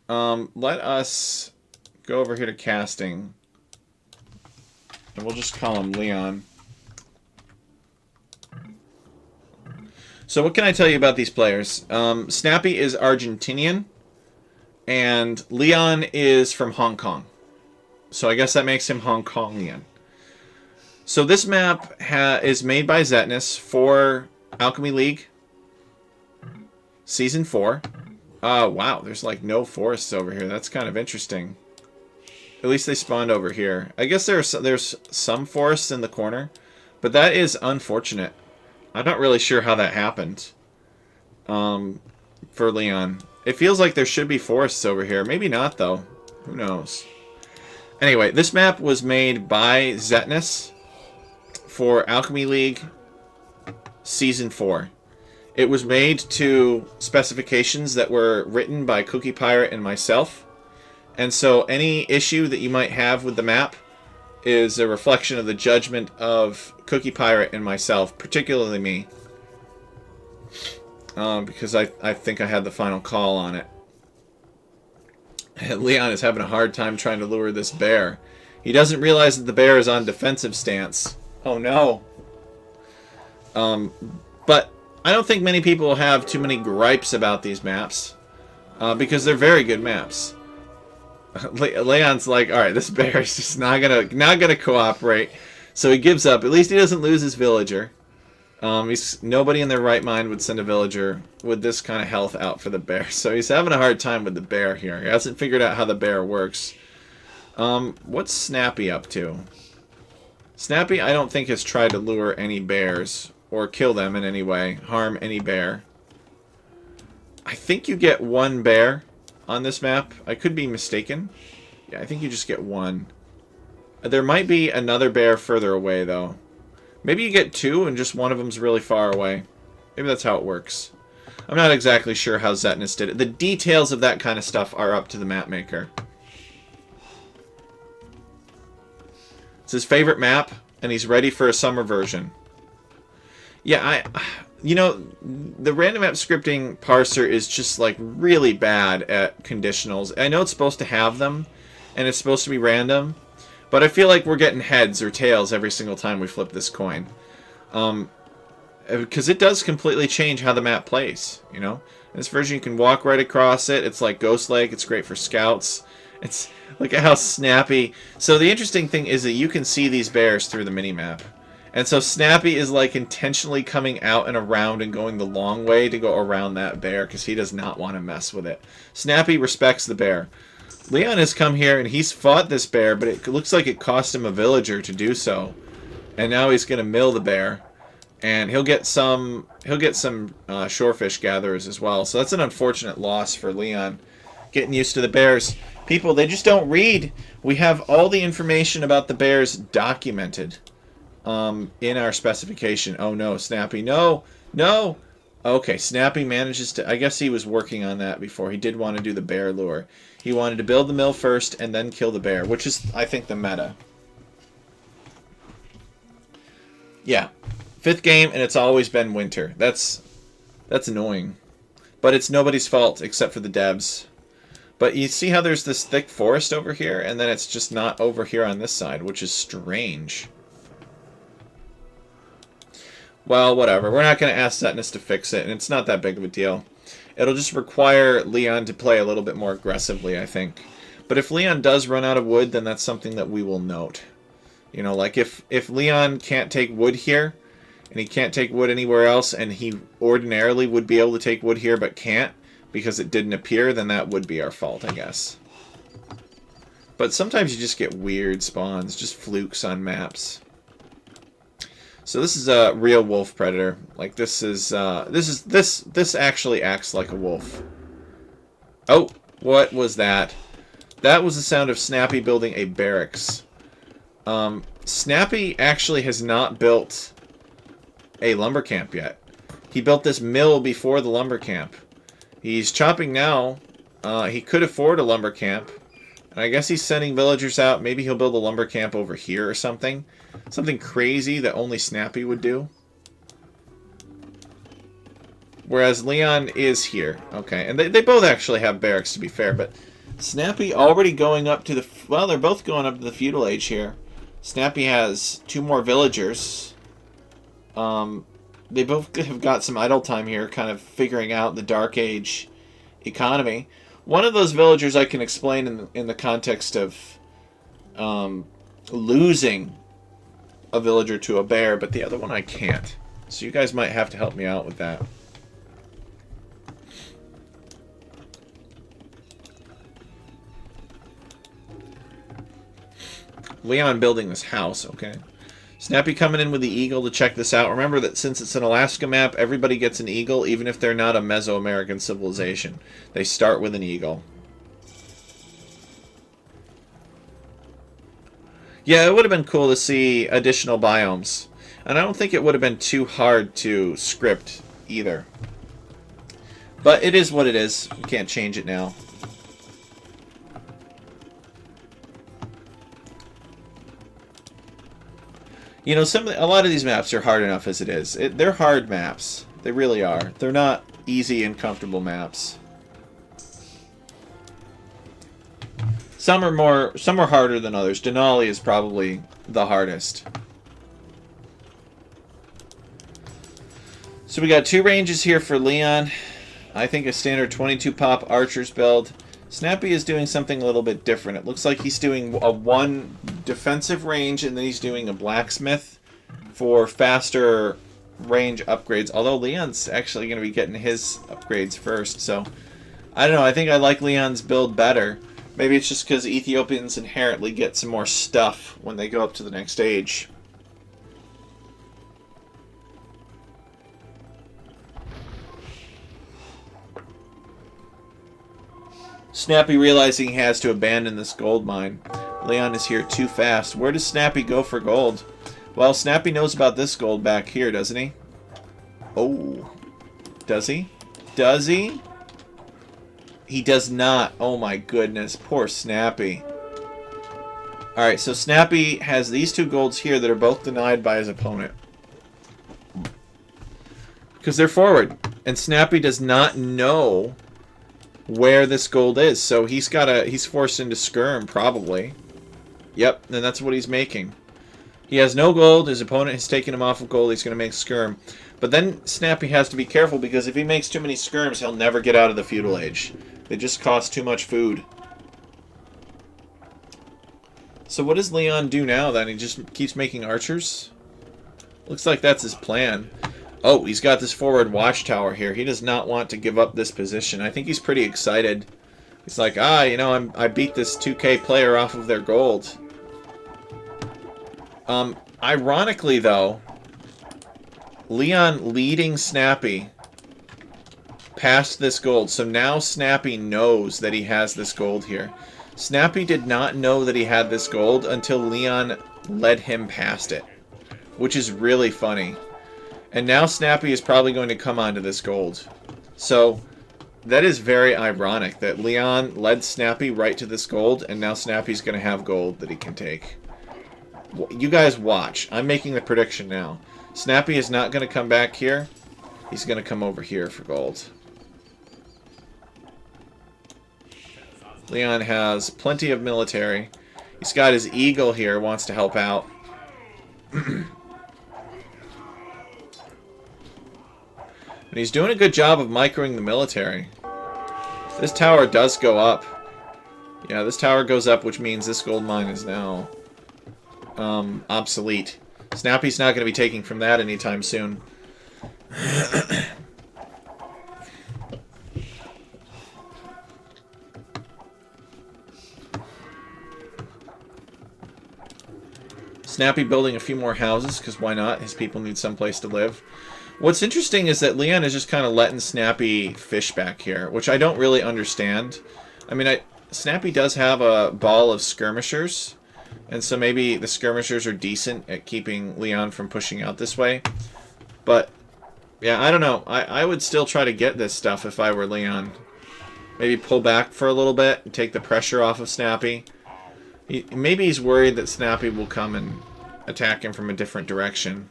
Let us go over here to casting, and we'll just call him Leon. So what can I tell you about these players? Snappy is Argentinian, And Leon is from Hong Kong. So I guess that makes him Hong Kongian. So this map is made by Zetnus for Alchemy League Season 4. Wow, there's like no forests over here. That's kind of interesting. At least they spawned over here. I guess there's some forests in the corner, but that is unfortunate. I'm not really sure how that happened for Leon. It feels like there should be forests over here. Maybe not, though. Who knows? Anyway, this map was made by Zetnus for Alchemy League Season 4. It was made to specifications that were written by Cookie Pirate and myself. And so any issue that you might have with the map is a reflection of the judgment of Cookie Pirate and myself, particularly me. Because I think I had the final call on it. And Leon is having a hard time trying to lure this bear. He doesn't realize that the bear is on defensive stance. Oh no. But I don't think many people have too many gripes about these maps. Because they're very good maps. Leon's like, alright, this bear is just not gonna cooperate. So he gives up. At least he doesn't lose his villager. Nobody in their right mind would send a villager with this kind of health out for the bear. So he's having a hard time with the bear here. He hasn't figured out how the bear works. What's Snappy up to? Snappy, I don't think, has tried to lure any bears or kill them in any way, harm any bear. I think you get one bear on this map. I could be mistaken. Yeah, I think you just get one. There might be another bear further away, though. Maybe you get two and just one of them's really far away. Maybe that's how it works. I'm not exactly sure how Zetnus did it. The details of that kind of stuff are up to the map maker. It's his favorite map, and he's ready for a summer version. Yeah, you know, the random map scripting parser is just like really bad at conditionals. I know it's supposed to have them, and it's supposed to be random, but I feel like we're getting heads or tails every single time we flip this coin. Because it does completely change how the map plays, you know? In this version, you can walk right across it. It's like Ghost Lake. It's great for scouts. Look at how snappy. So the interesting thing is that you can see these bears through the minimap. And so Snappy is like intentionally coming out and around and going the long way to go around that bear because he does not want to mess with it. Snappy respects the bear. Leon has come here and he's fought this bear, but it looks like it cost him a villager to do so. And now he's going to mill the bear. And he'll get some shorefish gatherers as well. So that's an unfortunate loss for Leon. Getting used to the bears. People, they just don't read. We have all the information about the bears documented in our specification. Oh no, Snappy, no, no. Okay, Snappy manages to, I guess he was working on that before. He did want to do the bear lure. He wanted to build the mill first and then kill the bear, which is, I think, the meta. Yeah. 5th game, and it's always been winter. That's annoying. But it's nobody's fault except for the devs. But you see how there's this thick forest over here, and then it's just not over here on this side, which is strange. Well, whatever. We're not going to ask Zetnus to fix it, and it's not that big of a deal. It'll just require Leon to play a little bit more aggressively, I think. But if Leon does run out of wood, then that's something that we will note. You know, like if Leon can't take wood here, and he can't take wood anywhere else, and he ordinarily would be able to take wood here but can't because it didn't appear, then that would be our fault, I guess. But sometimes you just get weird spawns, just flukes on maps. So this is a real wolf predator. Like this actually acts like a wolf. Oh, what was that? That was the sound of Snappy building a barracks. Snappy actually has not built a lumber camp yet. He built this mill before the lumber camp. He's chopping now. He could afford a lumber camp. And I guess he's sending villagers out. Maybe he'll build a lumber camp over here or something. Something crazy that only Snappy would do. Whereas Leon is here. Okay, and they both actually have barracks, to be fair. But Snappy already going up to the... Well, they're both going up to the feudal age here. Snappy has 2 more villagers. They both have got some idle time here, kind of figuring out the Dark Age economy. One of those villagers I can explain in the context of losing a villager to a bear, but the other one I can't. So you guys might have to help me out with that. Leon building this house, okay. Snappy coming in with the eagle to check this out. Remember that since it's an Alaska map, everybody gets an eagle, even if they're not a Mesoamerican civilization. They start with an eagle. Yeah, it would have been cool to see additional biomes. And I don't think it would have been too hard to script either. But it is what it is. We can't change it now. You know, a lot of these maps are hard enough as it is. They're hard maps. They really are. They're not easy and comfortable maps. Some are harder than others. Denali is probably the hardest. So we got 2 ranges here for Leon. I think a standard 22 pop archer's build. Snappy is doing something a little bit different. It looks like he's doing a 1 defensive range, and then he's doing a blacksmith for faster range upgrades. Although Leon's actually going to be getting his upgrades first. So, I don't know. I think I like Leon's build better. Maybe it's just because Ethiopians inherently get some more stuff when they go up to the next stage. Snappy realizing he has to abandon this gold mine. Leon is here too fast. Where does Snappy go for gold? Well, Snappy knows about this gold back here, doesn't he? Oh. Does he? Does he? He does not. Oh my goodness. Poor Snappy. Alright, so Snappy has these 2 golds here that are both denied by his opponent. Because they're forward. And Snappy does not know where this gold is. So he's forced into skirm, probably. Yep, and that's what he's making. He has no gold. His opponent has taken him off of gold. He's going to make skirm. But then Snappy has to be careful, because if he makes too many skirms, he'll never get out of the feudal age. They just cost too much food. So what does Leon do now, then? He just keeps making archers? Looks like that's his plan. Oh, he's got this forward watchtower here. He does not want to give up this position. I think he's pretty excited. He's like, you know, I beat this 2K player off of their gold. Ironically, though, Leon leading Snappy past this gold. So now Snappy knows that he has this gold here. Snappy did not know that he had this gold until Leon led him past it, which is really funny. And now Snappy is probably going to come onto this gold. So that is very ironic that Leon led Snappy right to this gold, and now Snappy's going to have gold that he can take. You guys watch. I'm making the prediction now. Snappy is not going to come back here. He's going to come over here for gold. Leon has plenty of military. He's got his eagle here, wants to help out. And he's doing a good job of microing the military. This tower does go up. Yeah, this tower goes up, which means this gold mine is now obsolete. Snappy's not going to be taking from that anytime soon. Snappy building a few more houses, because why not? His people need someplace to live. What's interesting is that Leon is just kind of letting Snappy fish back here, which I don't really understand. I mean, Snappy does have a ball of skirmishers, and so maybe the skirmishers are decent at keeping Leon from pushing out this way. But, yeah, I don't know. I would still try to get this stuff if I were Leon. Maybe pull back for a little bit and take the pressure off of Snappy. Maybe he's worried that Snappy will come and attack him from a different direction.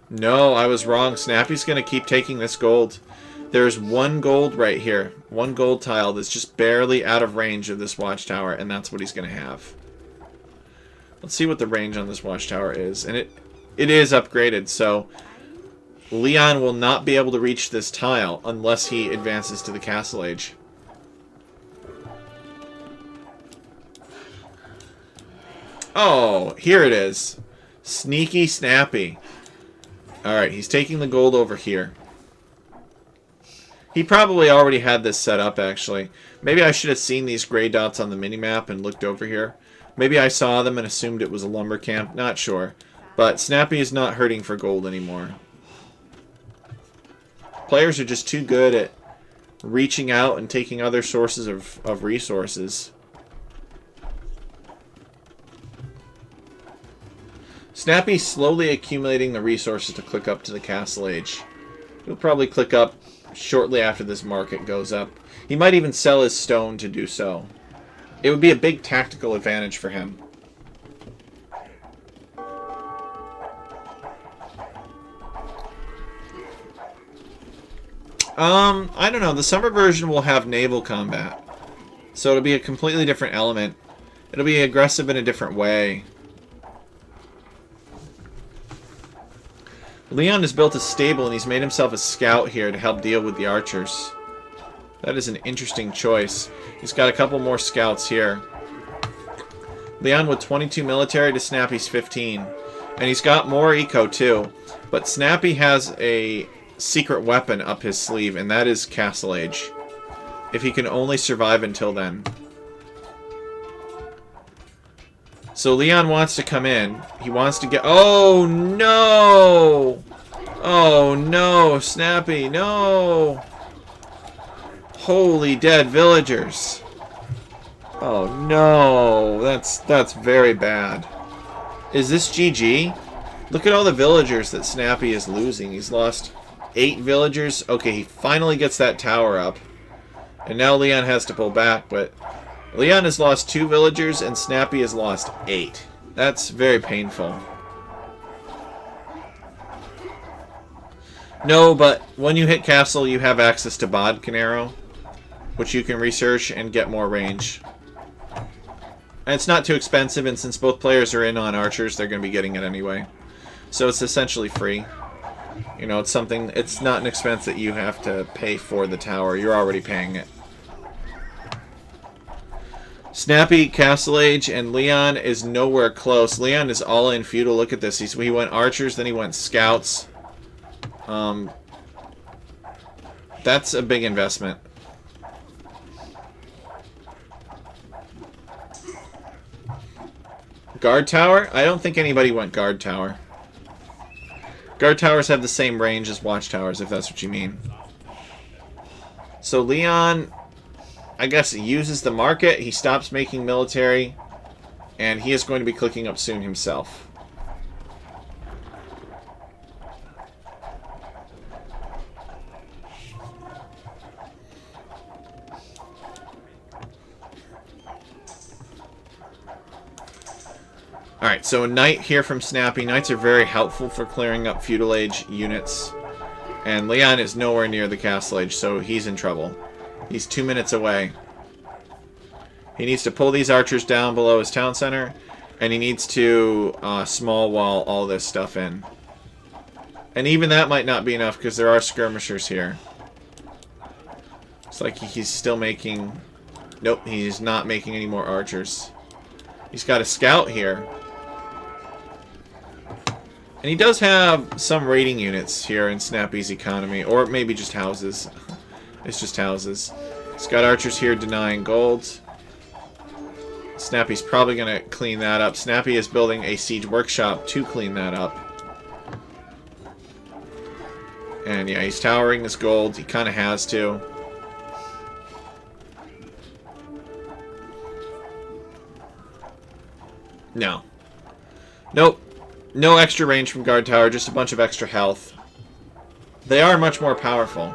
No, I was wrong. Snappy's going to keep taking this gold. There's 1 gold right here. 1 gold tile that's just barely out of range of this watchtower, and that's what he's going to have. Let's see what the range on this watchtower is. And it is upgraded, so Leon will not be able to reach this tile unless he advances to the Castle Age. Oh, here it is. Sneaky Snappy. Alright, he's taking the gold over here. He probably already had this set up, actually. Maybe I should have seen these gray dots on the minimap and looked over here. Maybe I saw them and assumed it was a lumber camp. Not sure. But Snappy is not hurting for gold anymore. Players are just too good at reaching out and taking other sources of resources. Snappy's slowly accumulating the resources to click up to the Castle Age. He'll probably click up shortly after this market goes up. He might even sell his stone to do so. It would be a big tactical advantage for him. I don't know. The summer version will have naval combat. So it'll be a completely different element. It'll be aggressive in a different way. Leon has built a stable and he's made himself a scout here to help deal with the archers. That is an interesting choice. He's got a couple more scouts here. Leon with 22 military to Snappy's 15. And he's got more eco too. But Snappy has a secret weapon up his sleeve, and that is Castle Age. If he can only survive until then. So Leon wants to come in. He wants to get... Oh, no! Oh, no! Snappy, no! Holy dead villagers. Oh, no! That's very bad. Is this GG? Look at all the villagers that Snappy is losing. He's lost 8 villagers. Okay, he finally gets that tower up. And now Leon has to pull back, but... Leon has lost 2 villagers, and Snappy has lost 8. That's very painful. No, but when you hit castle, you have access to Bodkin Arrow, which you can research and get more range. And it's not too expensive, and since both players are in on archers, they're going to be getting it anyway. So it's essentially free. You know, it's something, it's not an expense that you have to pay for the tower. You're already paying it. Snappy, Castle Age, and Leon is nowhere close. Leon is all in feudal. Look at this. He went archers, then he went scouts. That's a big investment. Guard tower? I don't think anybody went guard tower. Guard towers have the same range as watchtowers, if that's what you mean. So Leon, I guess, he uses the market. He stops making military. And he is going to be clicking up soon himself. Alright, so a knight here from Snappy. Knights are very helpful for clearing up feudal age units. And Leon is nowhere near the Castle Age, so he's in trouble. He's 2 minutes away. He needs to pull these archers down below his town center, and he needs to small wall all this stuff in. And even that might not be enough, because there are skirmishers here. It's like he's still making... Nope, he's not making any more archers. He's got a scout here. And he does have some raiding units here in Snappy's economy. Or maybe just houses. It's just houses. He's got archers here denying gold. Snappy's probably going to clean that up. Snappy is building a siege workshop to clean that up. And yeah, he's towering this gold. He kind of has to. No. Nope. No extra range from guard tower, just a bunch of extra health. They are much more powerful.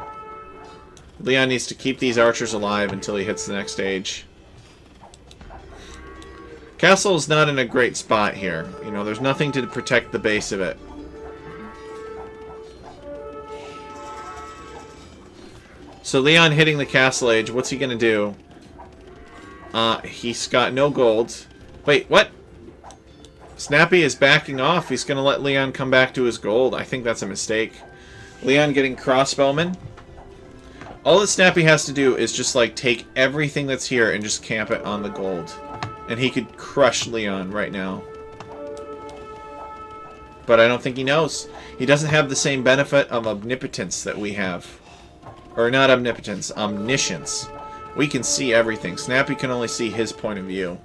Leon needs to keep these archers alive until he hits the next stage. Castle is not in a great spot here. You know, there's nothing to protect the base of it. So Leon hitting the Castle Age, what's he gonna do? He's got no gold. Wait, what? Snappy is backing off. He's going to let Leon come back to his gold. I think that's a mistake. Leon getting crossbowmen. All that Snappy has to do is just, like, take everything that's here and just camp it on the gold. And he could crush Leon right now. But I don't think he knows. He doesn't have the same benefit of omnipotence that we have. Or not omnipotence, omniscience. We can see everything. Snappy can only see his point of view.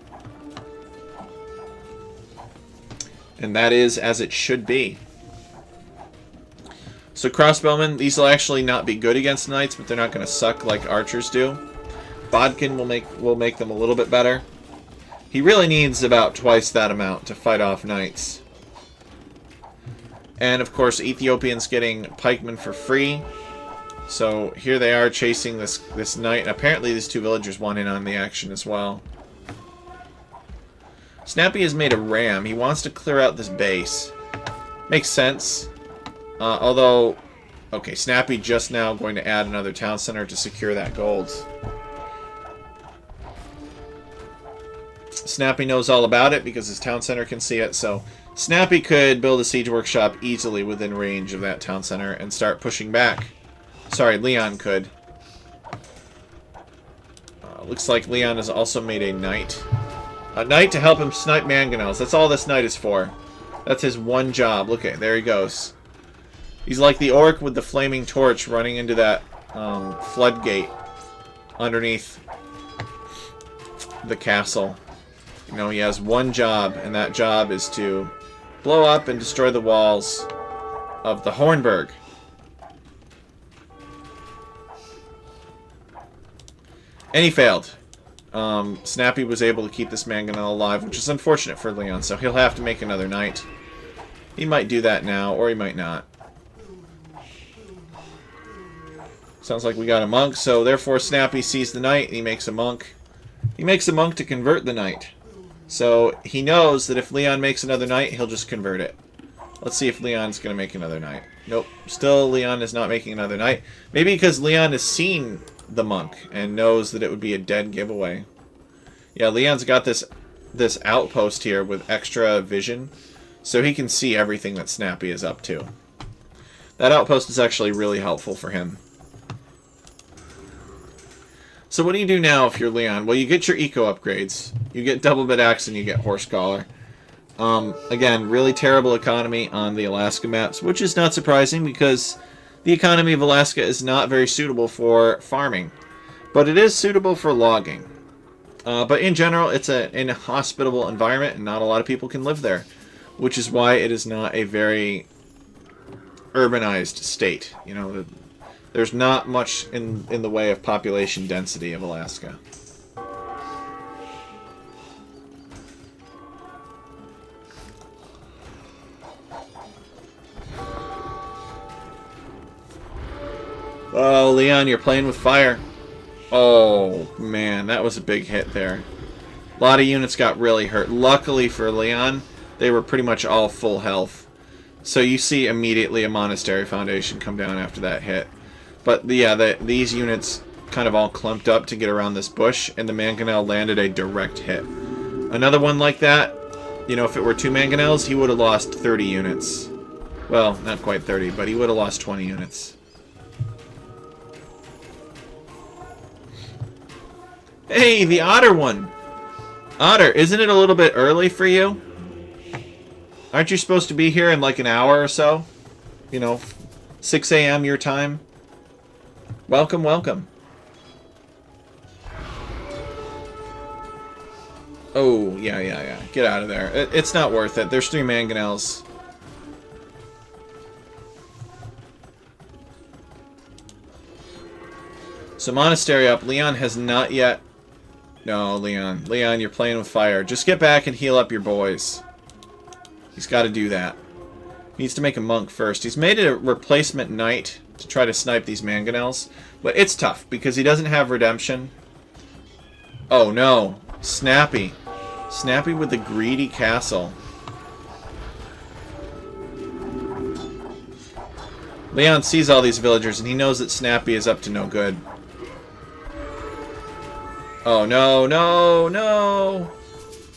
And that is as it should be. So crossbowmen, these will actually not be good against knights, but they're not going to suck like archers do. Bodkin will make them a little bit better. He really needs about twice that amount to fight off knights. And of course, Ethiopians getting pikemen for free. So here they are chasing this knight. And apparently these two villagers want in on the action as well. Snappy has made a ram. He wants to clear out this base. Makes sense. Although, okay, Snappy just now going to add another town center to secure that gold. Snappy knows all about it because his town center can see it, so Snappy could build a siege workshop easily within range of that town center and start pushing back. Sorry, Leon could. Looks like Leon has also made a knight. A knight to help him snipe mangonels. That's all this knight is for. That's his one job. Look at, there he goes. He's like the orc with the flaming torch running into that floodgate underneath the castle. You know, he has one job, and that job is to blow up and destroy the walls of the Hornburg. And he failed. Snappy was able to keep this mangonel alive, which is unfortunate for Leon, so he'll have to make another knight. He might do that now, or he might not. Sounds like we got a monk, so therefore Snappy sees the knight and he makes a monk. He makes a monk to convert the knight. So he knows that if Leon makes another knight, he'll just convert it. Let's see if Leon's going to make another knight. Nope. Still, Leon is not making another knight. Maybe because Leon has seen the monk and knows that it would be a dead giveaway. Yeah, Leon's got this outpost here with extra vision, so he can see everything that Snappy is up to. That outpost is actually really helpful for him. So what do you do now if you're Leon? Well, you get your eco upgrades. You get double bit axe and you get horse collar. Again, really terrible economy on the Alaska maps, which is not surprising because the economy of Alaska is not very suitable for farming. But it is suitable for logging. But in general, it's an inhospitable environment and not a lot of people can live there. Which is why it is not a very urbanized state. You know, there's not much in the way of population density of Alaska. Oh, Leon, you're playing with fire. Oh, man, that was a big hit there. A lot of units got really hurt. Luckily for Leon, they were pretty much all full health. So you see immediately a monastery foundation come down after that hit. But yeah, these units kind of all clumped up to get around this bush, and the mangonel landed a direct hit. Another one like that, you know, if it were 2 mangonels, he would have lost 30 units. Well, not quite 30, but he would have lost 20 units. Hey, the otter one! Otter, isn't it a little bit early for you? Aren't you supposed to be here in like an hour or so? You know, 6 a.m. your time? Welcome, welcome. Oh, yeah. Get out of there. It's not worth it. There's 3 mangonels. So monastery up. Leon has not yet... No, Leon. Leon, you're playing with fire. Just get back and heal up your boys. He's got to do that. He needs to make a monk first. He's made a replacement knight to try to snipe these mangonels. But it's tough because he doesn't have redemption. Oh no. Snappy. Snappy with the greedy castle. Leon sees all these villagers and he knows that Snappy is up to no good. Oh no.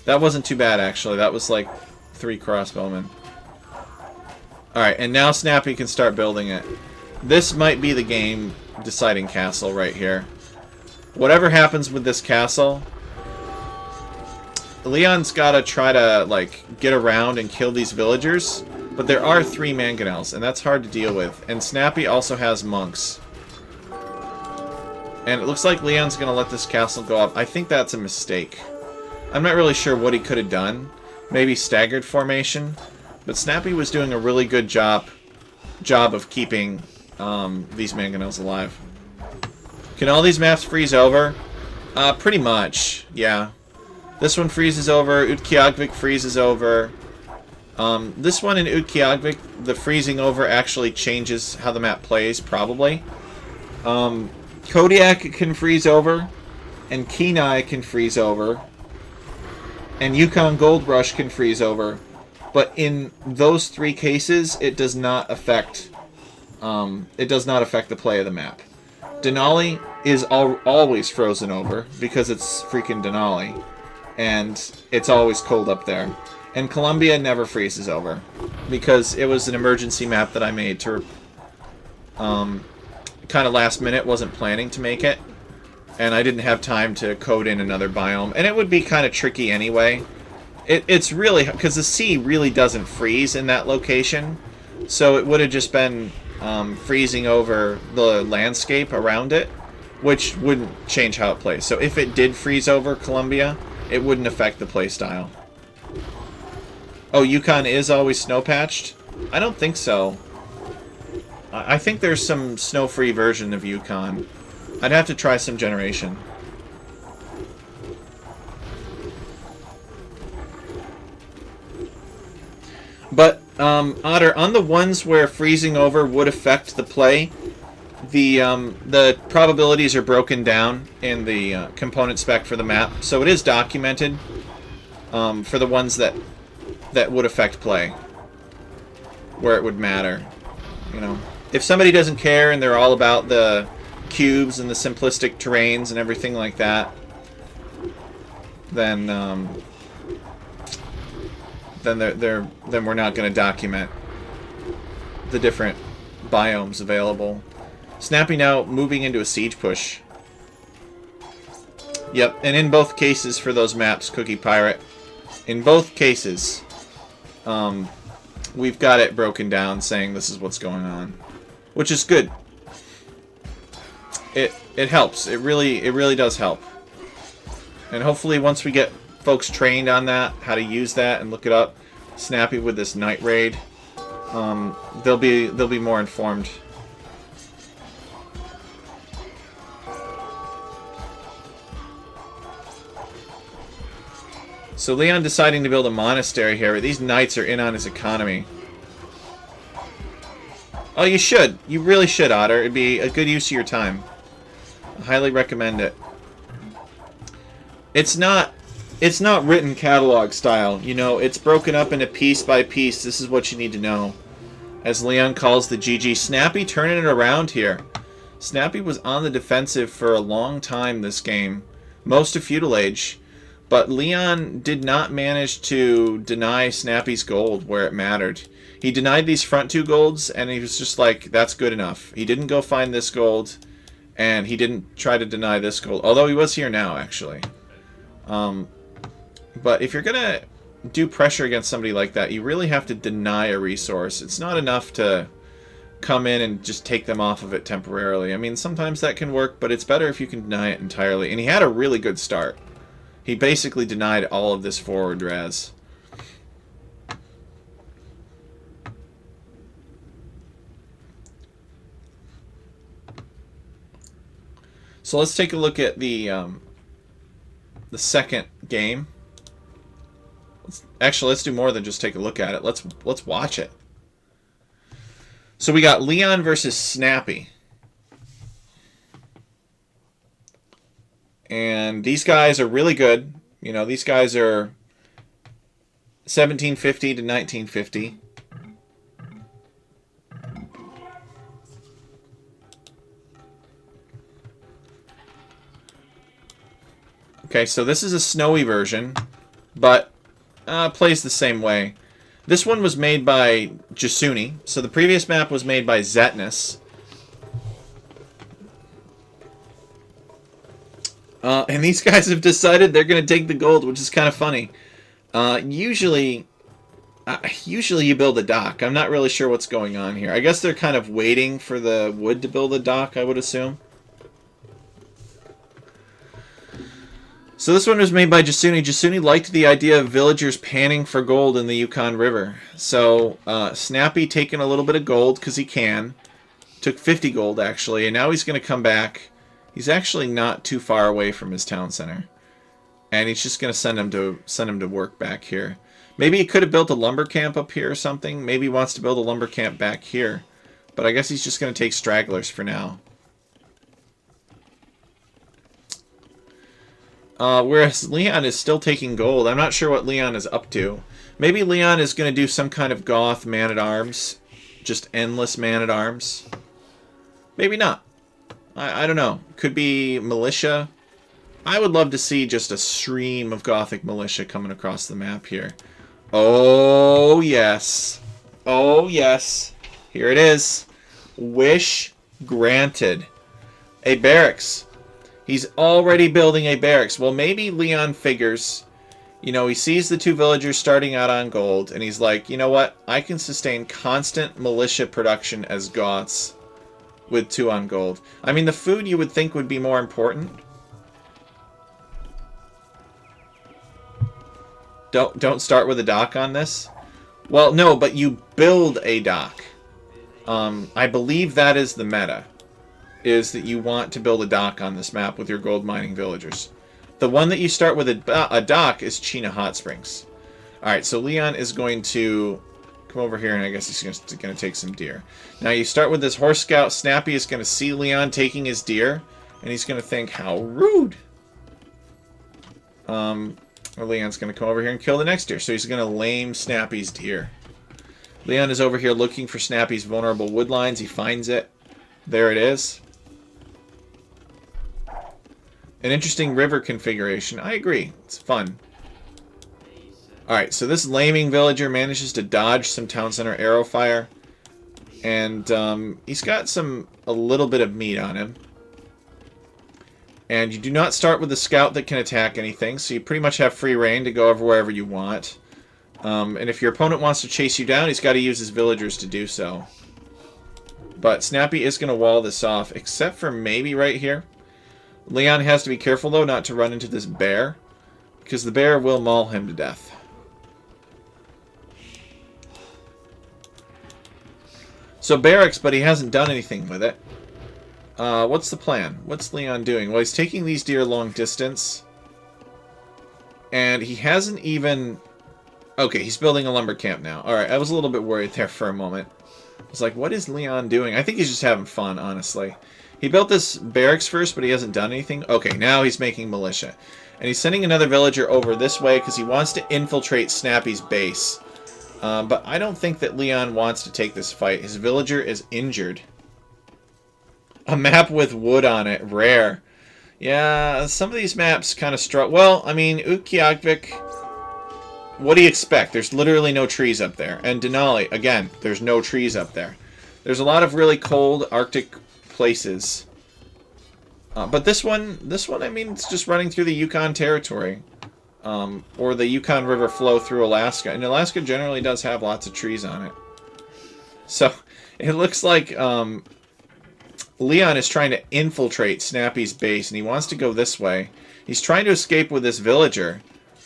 That wasn't too bad actually. That was like 3 crossbowmen. Alright, and now Snappy can start building it. This might be the game deciding castle right here. Whatever happens with this castle, Leon's gotta try to, like, get around and kill these villagers, but there are 3 mangonels, and that's hard to deal with. And Snappy also has monks. And it looks like Leon's gonna let this castle go up. I think that's a mistake. I'm not really sure what he could have done. Maybe staggered formation. But Snappy was doing a really good job of keeping these mangonels alive. Can all these maps freeze over? Pretty much, yeah. This one freezes over. Utqiagvik freezes over. This one in Utqiagvik, the freezing over actually changes how the map plays, probably. Kodiak can freeze over, and Kenai can freeze over, and Yukon Gold Rush can freeze over. But in those 3 cases, it does not affect the play of the map. Denali is always frozen over because it's freaking Denali, and it's always cold up there. And Columbia never freezes over because it was an emergency map that I made to kind of last minute, wasn't planning to make it, and I didn't have time to code in another biome, and it would be kind of tricky anyway. It's really because the sea really doesn't freeze in that location, so it would have just been freezing over the landscape around it, which wouldn't change how it plays. So if it did freeze over Columbia, it wouldn't affect the play style. Oh, Yukon is always snow patched? I don't think so. I think there's some snow-free version of Yukon. I'd have to try some generation. But, Otter, on the ones where freezing over would affect the play, the probabilities are broken down in the component spec for the map, so it is documented for the ones that would affect play, where it would matter, you know. If somebody doesn't care and they're all about the cubes and the simplistic terrains and everything like that, then we're not going to document the different biomes available. Snappy now moving into a siege push. Yep, and in both cases for those maps, Cookie Pirate, in both cases, we've got it broken down saying this is what's going on. Which is good. It helps. It really does help. And hopefully once we get folks trained on that, how to use that and look it up, Snappy with this night raid, they'll be more informed. So Leon deciding to build a monastery here, but these knights are in on his economy. Oh, you should. You really should, Otter. It'd be a good use of your time. I highly recommend it. It's not written catalog style. You know, it's broken up into piece by piece. This is what you need to know. As Leon calls the GG. Snappy turning it around here. Snappy was on the defensive for a long time this game. Most of Feudal Age. But Leon did not manage to deny Snappy's gold where it mattered. He denied these front 2 golds, and he was just like, that's good enough. He didn't go find this gold, and he didn't try to deny this gold. Although he was here now, actually. But if you're going to do pressure against somebody like that, you really have to deny a resource. It's not enough to come in and just take them off of it temporarily. I mean, sometimes that can work, but it's better if you can deny it entirely. And he had a really good start. He basically denied all of this forward res. So let's take a look at the second game. Let's do more than just take a look at it. Let's watch it. So we got Leon versus Snappy. And these guys are really good. You know, these guys are 1750 to 1950. Okay, so this is a snowy version, but plays the same way. This one was made by Jasuni. So the previous map was made by Zetnus. And these guys have decided they're going to take the gold, which is kind of funny. Usually you build a dock. I'm not really sure what's going on here. I guess they're kind of waiting for the wood to build a dock, I would assume. So this one was made by Jasuni. Jasuni liked the idea of villagers panning for gold in the Yukon River. So Snappy taking a little bit of gold because he can. Took 50 gold actually, and now he's going to come back. He's actually not too far away from his town center, and he's just going to send him to work back here. Maybe he could have built a lumber camp up here or something. Maybe he wants to build a lumber camp back here, but I guess he's just going to take stragglers for now. Whereas Leon is still taking gold. I'm not sure what Leon is up to. Maybe Leon is going to do some kind of goth man-at-arms. Just endless man-at-arms. Maybe not. I don't know. Could be militia. I would love to see just a stream of gothic militia coming across the map here. Oh, yes. Oh, yes. Here it is. Wish granted. A barracks. He's already building a barracks. Well, maybe Leon figures, you know, he sees the two villagers starting out on gold, and he's like, you know what? I can sustain constant militia production as Goths with 2 on gold. I mean, the food you would think would be more important. Don't start with a dock on this. Well, no, but you build a dock. I believe that is the meta. Is that you want to build a dock on this map with your gold mining villagers. The one that you start with a dock is Chena Hot Springs. Alright, so Leon is going to come over here, and I guess he's going to take some deer. Now you start with this horse scout. Snappy is going to see Leon taking his deer, and he's going to think, how rude. Or Leon's going to come over here and kill the next deer, so he's going to lame Snappy's deer. Leon is over here looking for Snappy's vulnerable wood lines. He finds it. There it is. An interesting river configuration. I agree. It's fun. Alright, so this laming villager manages to dodge some town center arrow fire. And he's got a little bit of meat on him. And you do not start with a scout that can attack anything, so you pretty much have free reign to go over wherever you want. And if your opponent wants to chase you down, he's got to use his villagers to do so. But Snappy is going to wall this off, except for maybe right here. Leon has to be careful, though, not to run into this bear, because the bear will maul him to death. So barracks, but he hasn't done anything with it. What's the plan? What's Leon doing? Well, he's taking these deer long distance, and he hasn't even... Okay, he's building a lumber camp now. Alright, I was a little bit worried there for a moment. I was like, what is Leon doing? I think he's just having fun, honestly. He built this barracks first, but he hasn't done anything. Okay, now he's making militia. And he's sending another villager over this way because he wants to infiltrate Snappy's base. But I don't think that Leon wants to take this fight. His villager is injured. A map with wood on it. Rare. Yeah, some of these maps kind of struggle. Well, I mean, Utqiagvik... What do you expect? There's literally no trees up there. And Denali, again, there's no trees up there. There's a lot of really cold Arctic places. But this one, I mean, it's just running through the Yukon territory. Or the Yukon River flow through Alaska. And Alaska generally does have lots of trees on it. So, it looks like Leon is trying to infiltrate Snappy's base, and he wants to go this way. He's trying to escape with this villager.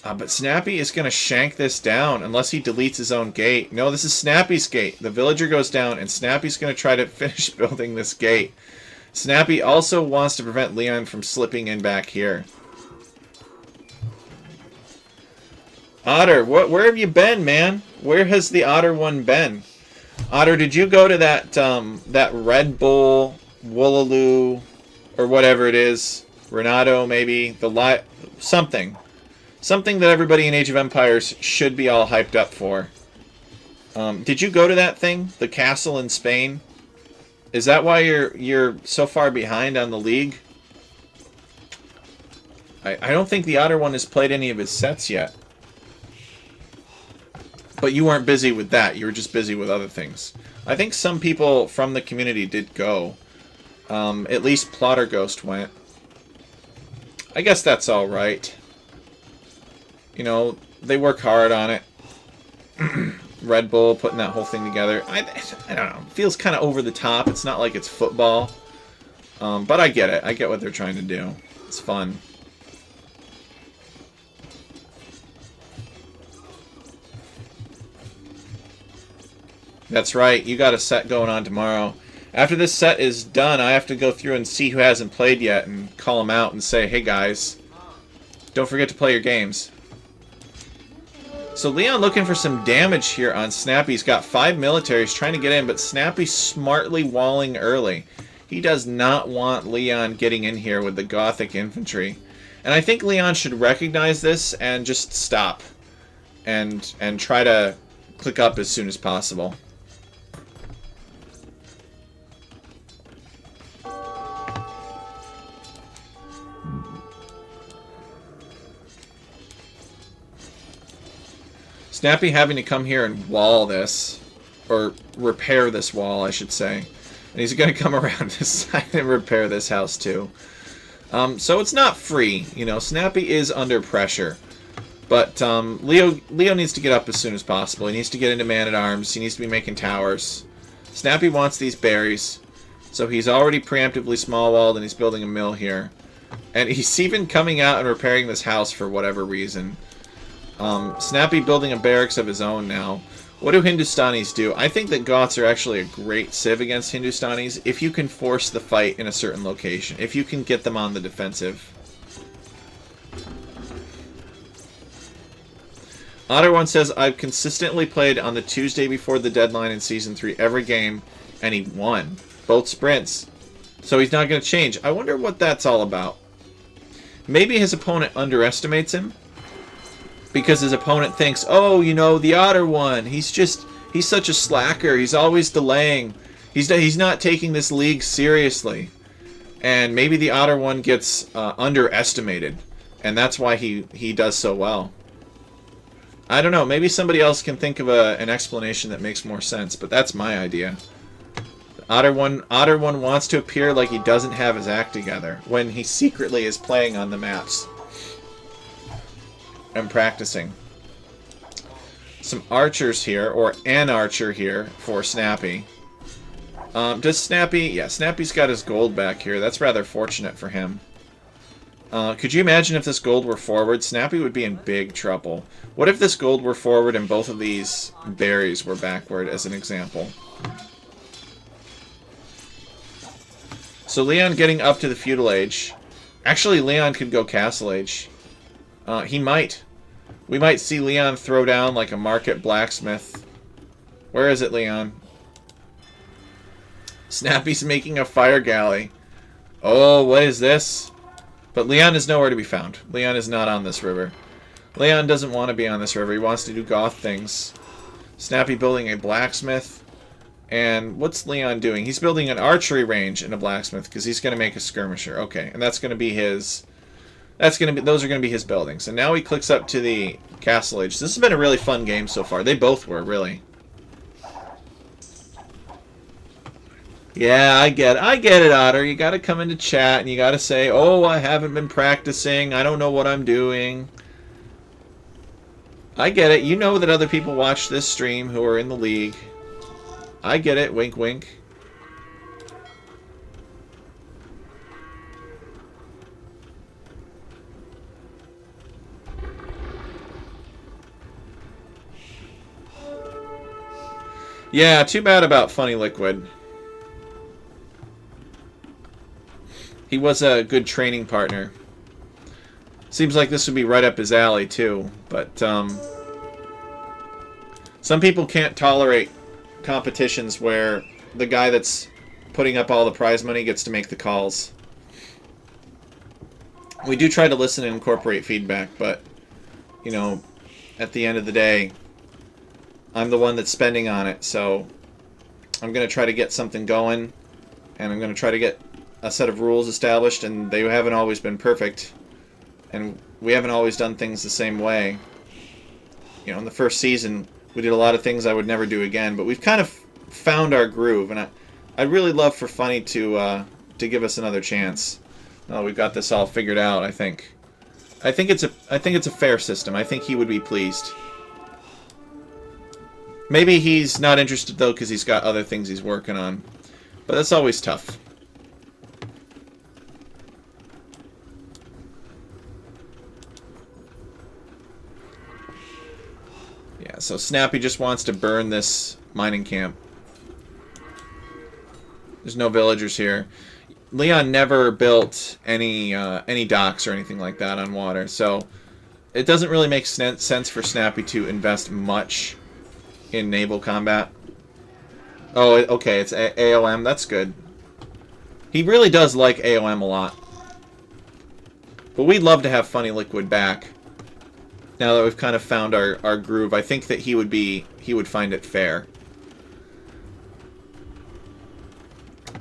But Snappy is going to shank this down unless he deletes his own gate. No, this is Snappy's gate. The villager goes down, and Snappy's going to try to finish building this gate. Snappy also wants to prevent Leon from slipping in back here. Otter, where have you been, man? Where has the Otter one been? Otter, did you go to that that Red Bull, Woolaloo, or whatever it is? Renato, maybe? Something. Something that everybody in Age of Empires should be all hyped up for. Did you go to that thing? The castle in Spain? Is that why you're so far behind on the league? I don't think the Otter one has played any of his sets yet. But you weren't busy with that. You were just busy with other things. I think some people from the community did go. At least Plotter Ghost went. I guess that's all right. You know, they work hard on it. Red Bull putting that whole thing together. I don't know. It feels kind of over the top. It's not like it's football. But I get it. I get what they're trying to do. It's fun. That's right. You got a set going on tomorrow. After this set is done, I have to go through and see who hasn't played yet and call them out and say, hey guys, don't forget to play your games. So Leon looking for some damage here on Snappy. He's got 5 militaries trying to get in, but Snappy smartly walling early. He does not want Leon getting in here with the Gothic infantry. And I think Leon should recognize this and just stop. And try to click up as soon as possible. Snappy having to come here and wall this, or repair this wall, I should say. And he's going to come around this side and repair this house too. So it's not free, you know. Snappy is under pressure, but Leo needs to get up as soon as possible. He needs to get into Man-at-Arms. He needs to be making towers. Snappy wants these berries, so he's already preemptively small-walled and he's building a mill here. And he's even coming out and repairing this house for whatever reason. Snappy building a barracks of his own now. What do Hindustanis do? I think that Goths are actually a great civ against Hindustanis if you can force the fight in a certain location. If you can get them on the defensive. Otter1 says, I've consistently played on the Tuesday before the deadline in Season 3 every game, and he won. Both sprints. So he's not going to change. I wonder what that's all about. Maybe his opponent underestimates him. Because his opponent thinks, oh, you know, the Otter one, he's such a slacker. He's always delaying. He's not taking this league seriously. And maybe the Otter one gets underestimated. And that's why he does so well. I don't know. Maybe somebody else can think of an explanation that makes more sense. But that's my idea. Otter one wants to appear like he doesn't have his act together. When he secretly is playing on the maps. And practicing. Some archers here, or an archer here for Snappy. Does Snappy... Yeah, Snappy's got his gold back here. That's rather fortunate for him. Could you imagine if this gold were forward? Snappy would be in big trouble. What if this gold were forward and both of these berries were backward, as an example? So Leon getting up to the feudal age. Actually, Leon could go castle age. He might. We might see Leon throw down like a market blacksmith. Where is it, Leon? Snappy's making a fire galley. Oh, what is this? But Leon is nowhere to be found. Leon is not on this river. Leon doesn't want to be on this river. He wants to do goth things. Snappy building a blacksmith. And what's Leon doing? He's building an archery range and a blacksmith because he's going to make a skirmisher. Okay, and that's going to be his... Those are going to be his buildings. And now he clicks up to the castle age. This has been a really fun game so far. They both were, really. Yeah, I get it, Otter. You got to come into chat and you got to say, "Oh, I haven't been practicing. I don't know what I'm doing." I get it. You know that other people watch this stream who are in the league. I get it. Wink, wink. Yeah, too bad about Funny Liquid. He was a good training partner. Seems like this would be right up his alley, too. But, some people can't tolerate competitions where the guy that's putting up all the prize money gets to make the calls. We do try to listen and incorporate feedback, but, you know, at the end of the day... I'm the one that's spending on it, so I'm going to try to get something going, and I'm going to try to get a set of rules established, and they haven't always been perfect, and we haven't always done things the same way. You know, in the first season, we did a lot of things I would never do again, but we've kind of found our groove, and I'd really love for Funny to give us another chance. Oh, we've got this all figured out, I think. I think it's a fair system. I think he would be pleased. Maybe he's not interested, though, because he's got other things he's working on. But that's always tough. Yeah, so Snappy just wants to burn this mining camp. There's no villagers here. Leon never built any docks or anything like that on water, so it doesn't really make sense for Snappy to invest much in naval combat. Oh, okay, it's AOM. That's good. He really does like AOM a lot. But we'd love to have Funny Liquid back. Now that we've kind of found our groove, I think that he would find it fair.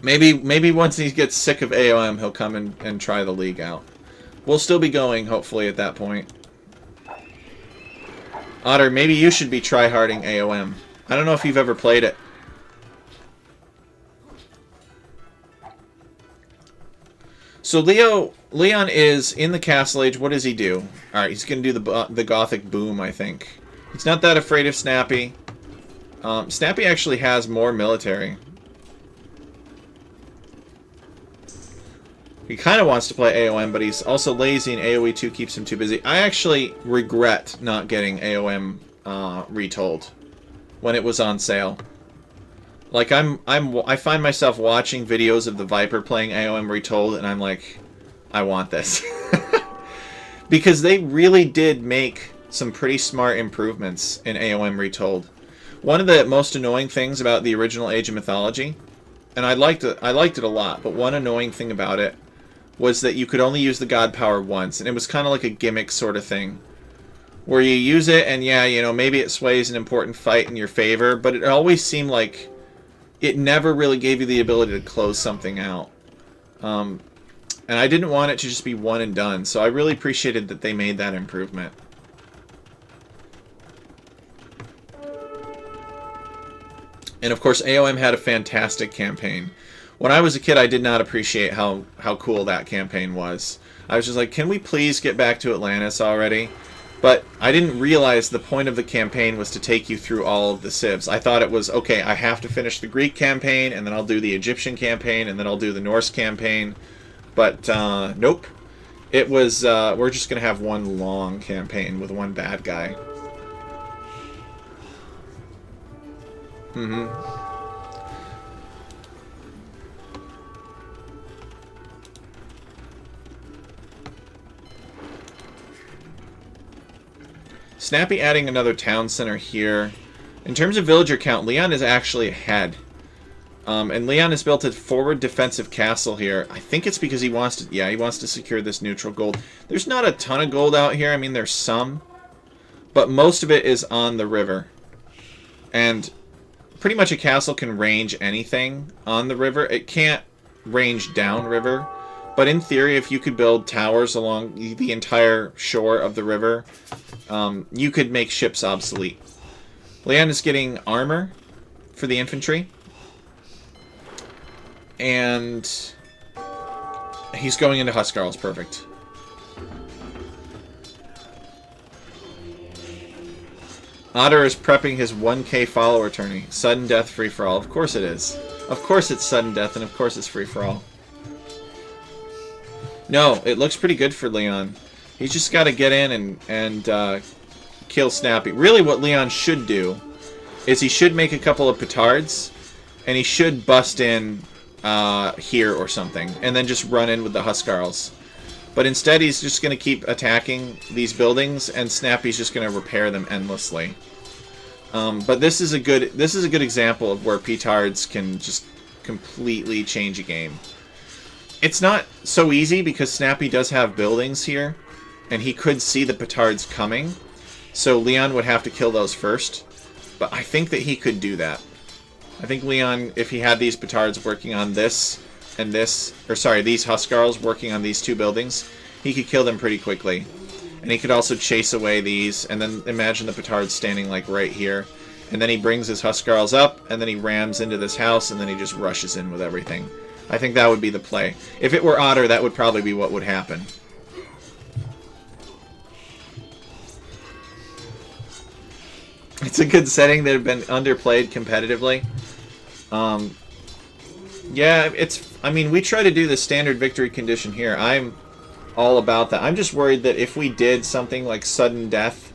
Maybe once he gets sick of AOM, he'll come and try the league out. We'll still be going, hopefully, at that point. Otter, maybe you should be tryharding AOM. I don't know if you've ever played it. So Leon is in the Castle Age. What does he do? Alright, he's going to do the Gothic Boom, I think. He's not that afraid of Snappy. Snappy actually has more military. He kind of wants to play AOM, but he's also lazy, and AoE 2 keeps him too busy. I actually regret not getting AOM retold when it was on sale. Like, I find myself watching videos of the Viper playing AOM retold, and I'm like, I want this. Because they really did make some pretty smart improvements in AOM retold. One of the most annoying things about the original Age of Mythology, and I liked it a lot, but one annoying thing about it was that you could only use the god power once, and it was kind of like a gimmick sort of thing. Where you use it, and yeah, you know, maybe it sways an important fight in your favor, but it always seemed like it never really gave you the ability to close something out. And I didn't want it to just be one and done, so I really appreciated that they made that improvement. And of course, AOM had a fantastic campaign. When I was a kid, I did not appreciate how cool that campaign was. I was just like, can we please get back to Atlantis already? But I didn't realize the point of the campaign was to take you through all of the civs. I thought it was, okay, I have to finish the Greek campaign, and then I'll do the Egyptian campaign, and then I'll do the Norse campaign. But, nope. It was, we're just going to have one long campaign with one bad guy. Mm-hmm. Snappy adding another town center here. In terms of villager count, Leon is actually ahead. And Leon has built a forward defensive castle here. I think it's because he wants to, yeah, he wants to secure this neutral gold. There's not a ton of gold out here. I mean, there's some. But most of it is on the river. And pretty much a castle can range anything on the river. It can't range downriver. But in theory, if you could build towers along the entire shore of the river, you could make ships obsolete. Leon is getting armor for the infantry. And he's going into Huskarls. Perfect. Otter is prepping his 1K follower tourney. Sudden death free-for-all. Of course it is. Of course it's sudden death, and of course it's free-for-all. No, it looks pretty good for Leon. He's just got to get in and kill Snappy. Really what Leon should do is he should make a couple of petards, and he should bust in here or something, and then just run in with the Huskarls. But instead he's just going to keep attacking these buildings, and Snappy's just going to repair them endlessly. But this is a good example of where petards can just completely change a game. It's not so easy because Snappy does have buildings here, and he could see the petards coming, so Leon would have to kill those first. But I think that he could do that. I think Leon, if he had these petards working on this and this, or sorry, these Huskarls working on these two buildings, he could kill them pretty quickly. And he could also chase away these, and then imagine the petards standing like right here. And then he brings his Huskarls up, and then he rams into this house, and then he just rushes in with everything. I think that would be the play. If it were Otter, that would probably be what would happen. It's a good setting that had been underplayed competitively. Yeah, I mean, we try to do the standard victory condition here. I'm all about that. I'm just worried that if we did something like sudden death,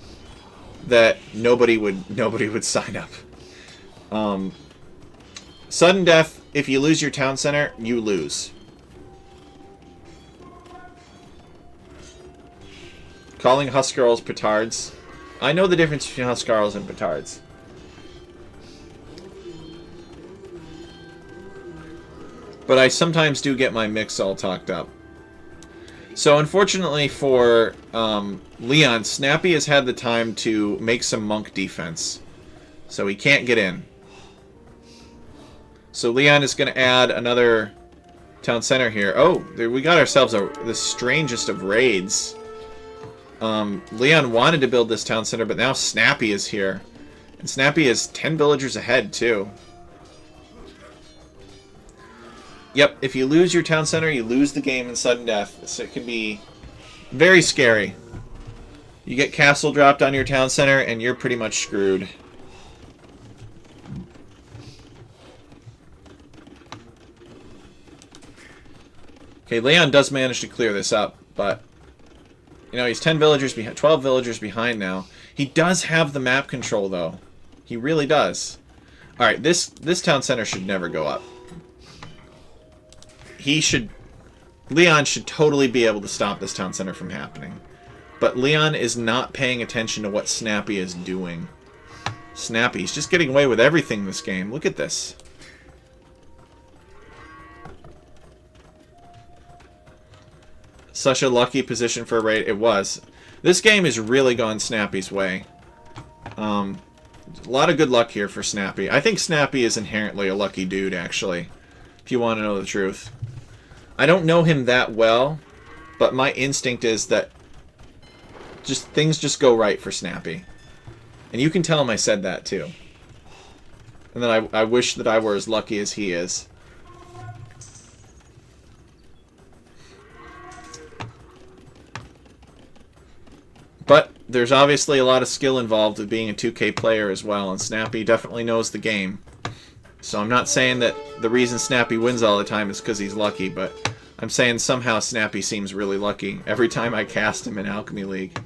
that nobody would sign up. Sudden death, if you lose your town center, you lose. Calling Huskarls petards. I know the difference between Huskarls and petards. But I sometimes do get my mix all talked up. So unfortunately for Leon, Snappy has had the time to make some monk defense. So he can't get in. So Leon is going to add another town center here. Oh, we got ourselves the strangest of raids. Leon wanted to build this town center, but now Snappy is here. And Snappy is 10 villagers ahead, too. Yep, if you lose your town center, you lose the game in sudden death. So it can be very scary. You get castle dropped on your town center, and you're pretty much screwed. Okay, Leon does manage to clear this up, but you know, he's 10 villagers behind, 12 villagers behind now. He does have the map control, though. He really does. All right, this town center should never go up. Leon should totally be able to stop this town center from happening. But Leon is not paying attention to what Snappy is doing. Snappy's just getting away with everything this game. Look at this. Such a lucky position for a raid. It was. This game has really gone Snappy's way. A lot of good luck here for Snappy. I think Snappy is inherently a lucky dude, actually, if you want to know the truth. I don't know him that well, but my instinct is that things just go right for Snappy. And you can tell him I said that, too. And then I wish that I were as lucky as he is. But there's obviously a lot of skill involved with being a 2K player as well, and Snappy definitely knows the game. So I'm not saying that the reason Snappy wins all the time is because he's lucky, but I'm saying somehow Snappy seems really lucky every time I cast him in Alchemy League.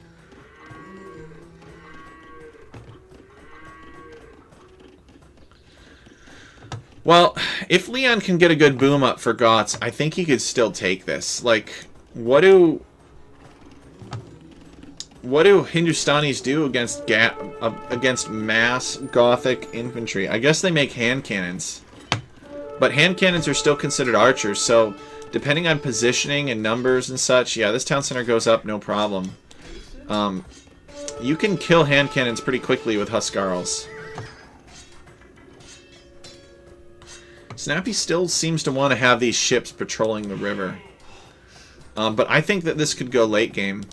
Well, if Leon can get a good boom up for Goths, I think he could still take this. Like, what do Hindustanis do against mass Gothic infantry? I guess they make hand cannons. But hand cannons are still considered archers, so depending on positioning and numbers and such, yeah, this town center goes up no problem. You can kill hand cannons pretty quickly with Huskarls. Snappy still seems to want to have these ships patrolling the river. But I think that this could go late game.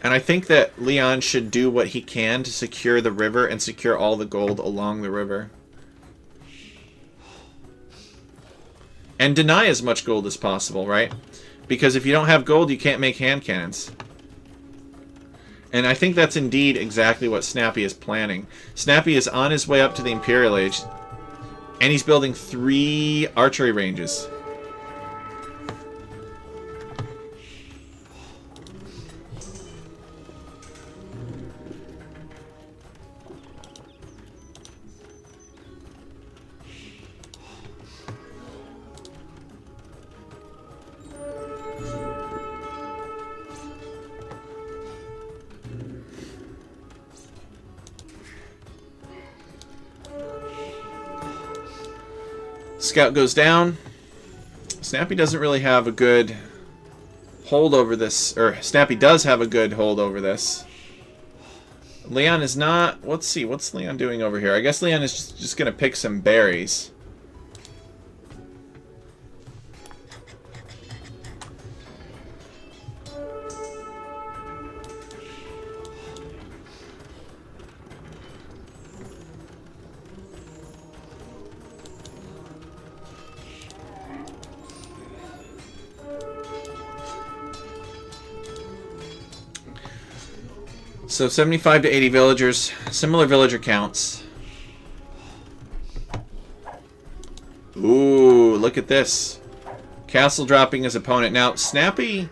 And I think that Leon should do what he can to secure the river and secure all the gold along the river. And deny as much gold as possible, right? Because if you don't have gold, you can't make hand cannons. And I think that's indeed exactly what Snappy is planning. Snappy is on his way up to the Imperial Age, and he's building 3 archery ranges. Scout goes down. Snappy doesn't really have a good hold over this, or Snappy does have a good hold over this. Leon is not. Let's see, what's Leon doing over here? I guess Leon is just going to pick some berries. So 75 to 80 villagers, similar villager counts. Ooh, look at this. Castle dropping his opponent. Now, Snappy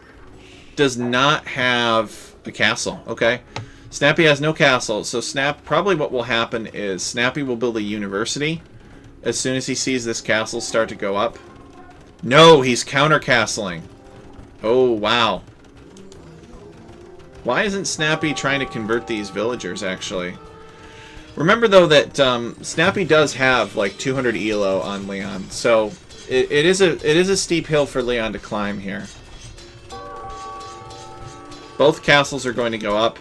does not have a castle, okay? Snappy has no castle, so probably what will happen is Snappy will build a university as soon as he sees this castle start to go up. No, he's counter-castling. Oh, wow. Why isn't Snappy trying to convert these villagers, actually? Remember, though, that Snappy does have, like, 200 elo on Leon, so it is a steep hill for Leon to climb here. Both castles are going to go up.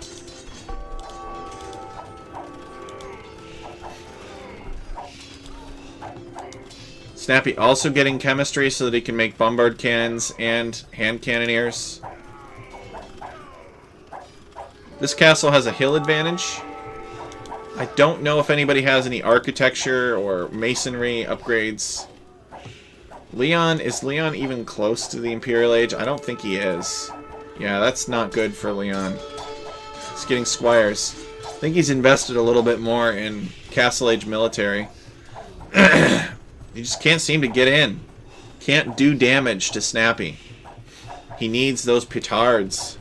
Snappy also getting chemistry so that he can make bombard cannons and hand cannoneers. This castle has a hill advantage. I don't know if anybody has any architecture or masonry upgrades. Is Leon even close to the Imperial Age? I don't think he is. Yeah, that's not good for Leon. He's getting squires. I think he's invested a little bit more in Castle Age military. He just can't seem to get in. Can't do damage to Snappy. He needs those petards.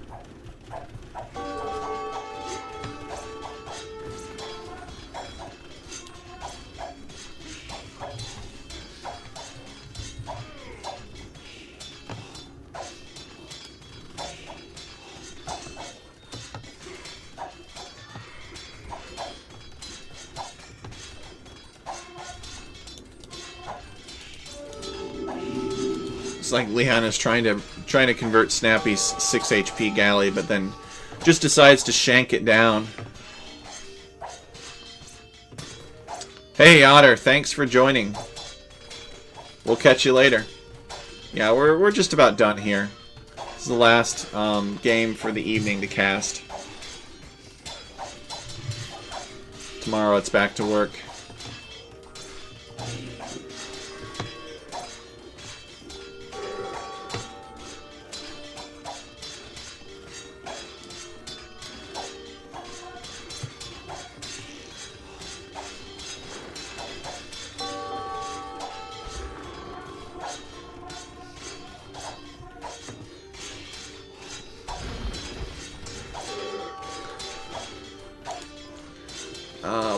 It's like Leon is trying to convert Snappy's 6 HP galley, but then just decides to shank it down. Hey Otter, thanks for joining. We'll catch you later. Yeah, we're just about done here. This is the last game for the evening to cast. Tomorrow it's back to work.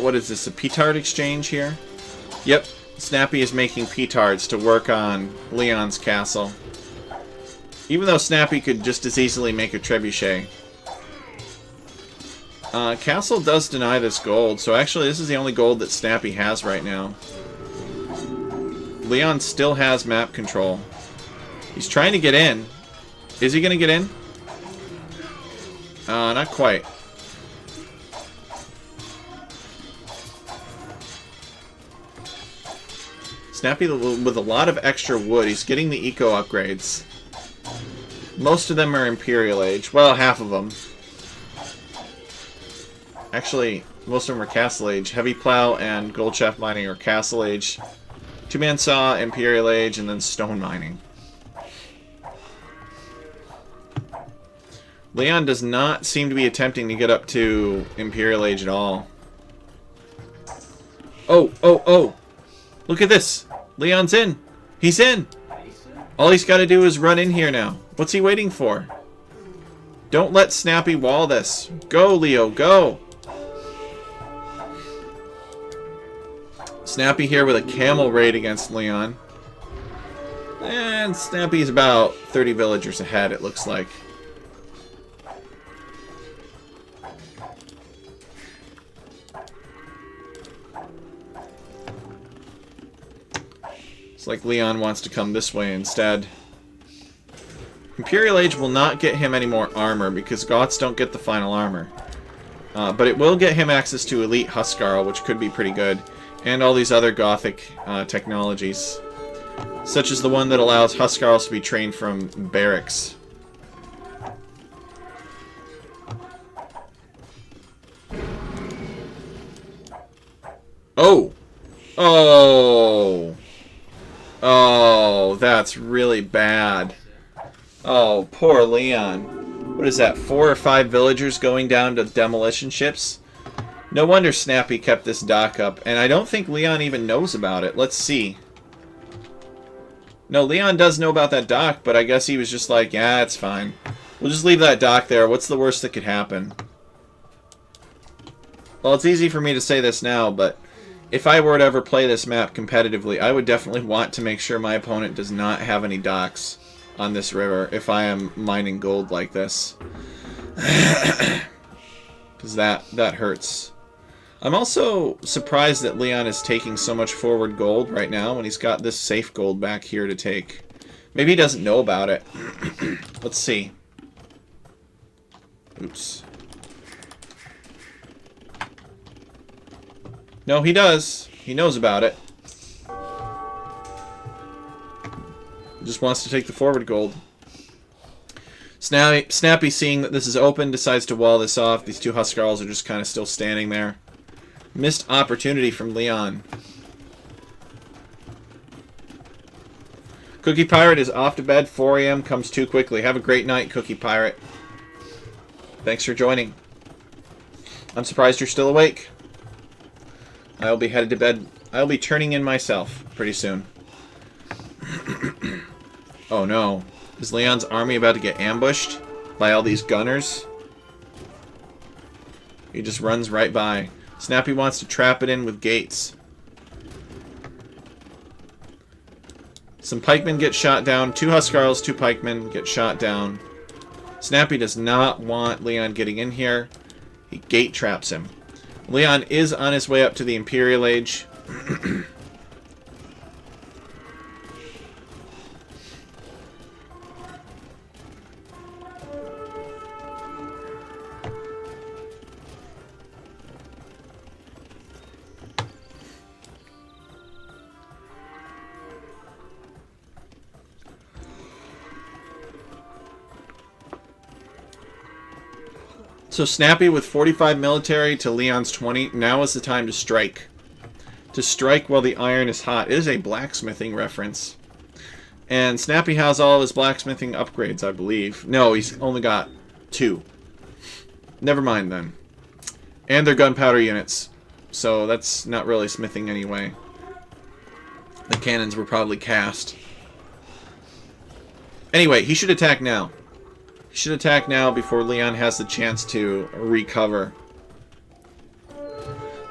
What is this, a petard exchange here? Yep, Snappy is making petards to work on Leon's castle. Even though Snappy could just as easily make a trebuchet. Castle does deny this gold, so actually this is the only gold that Snappy has right now. Leon still has map control. He's trying to get in. Is he going to get in? Not quite. Snappy with a lot of extra wood. He's getting the eco upgrades. Most of them are Imperial Age. Well, half of them. Actually, most of them are Castle Age. Heavy Plow and Gold Shaft Mining are Castle Age. Two-Man Saw, Imperial Age, and then Stone Mining. Leon does not seem to be attempting to get up to Imperial Age at all. Oh, oh, oh! Look at this! Leon's in! He's in! All he's got to do is run in here now. What's he waiting for? Don't let Snappy wall this. Go, Leo, go! Snappy here with a camel raid against Leon. And Snappy's about 30 villagers ahead, it looks like. It's like Leon wants to come this way instead. Imperial Age will not get him any more armor because Goths don't get the final armor. But it will get him access to Elite Huskarl, which could be pretty good. And all these other Gothic technologies. Such as the one that allows Huskarls to be trained from barracks. Oh! Oh! Oh, that's really bad. Oh, poor Leon. What is that, 4 or 5 villagers going down to demolition ships? No wonder Snappy kept this dock up, and I don't think Leon even knows about it. Let's see. No, Leon does know about that dock, but I guess he was just like, yeah, it's fine. We'll just leave that dock there. What's the worst that could happen? Well, it's easy for me to say this now, but if I were to ever play this map competitively, I would definitely want to make sure my opponent does not have any docks on this river if I am mining gold like this. Because that hurts. I'm also surprised that Leon is taking so much forward gold right now when he's got this safe gold back here to take. Maybe he doesn't know about it. Let's see. Oops. No, he does. He knows about it. He just wants to take the forward gold. Snappy, seeing that this is open, decides to wall this off. These two Huskarls are just kind of still standing there. Missed opportunity from Leon. Cookie Pirate is off to bed. 4 a.m. comes too quickly. Have a great night, Cookie Pirate. Thanks for joining. I'm surprised you're still awake. I'll be headed to bed. I'll be turning in myself pretty soon. Oh no. Is Leon's army about to get ambushed by all these gunners? He just runs right by. Snappy wants to trap it in with gates. Some pikemen get shot down. 2 Huskarls, 2 pikemen get shot down. Snappy does not want Leon getting in here. He gate traps him. Leon is on his way up to the Imperial Age. So Snappy with 45 military to Leon's 20. Now is the time to strike. To strike while the iron is hot. It is a blacksmithing reference. And Snappy has all of his blacksmithing upgrades, I believe. No, he's only got 2. Never mind then. And they're gunpowder units. So that's not really smithing anyway. The cannons were probably cast. Anyway, he should attack now. He should attack now before Leon has the chance to recover.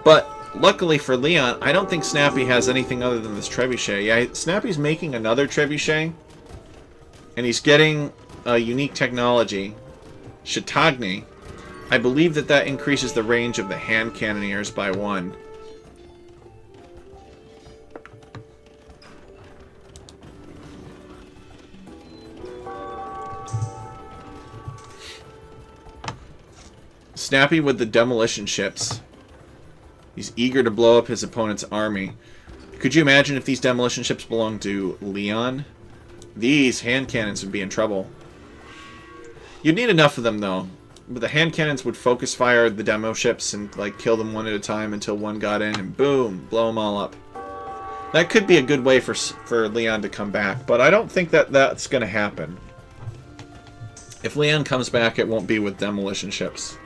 But luckily for Leon, I don't think Snappy has anything other than this trebuchet. Yeah, Snappy's making another trebuchet. And he's getting a unique technology. Chautauqua. I believe that increases the range of the hand cannoneers by 1. Snappy with the demolition ships. He's eager to blow up his opponent's army. Could you imagine if these demolition ships belonged to Leon? These hand cannons would be in trouble. You'd need enough of them, though. But the hand cannons would focus fire the demo ships and like kill them one at a time until one got in, and boom, blow them all up. That could be a good way for Leon to come back, but I don't think that's going to happen. If Leon comes back, it won't be with demolition ships.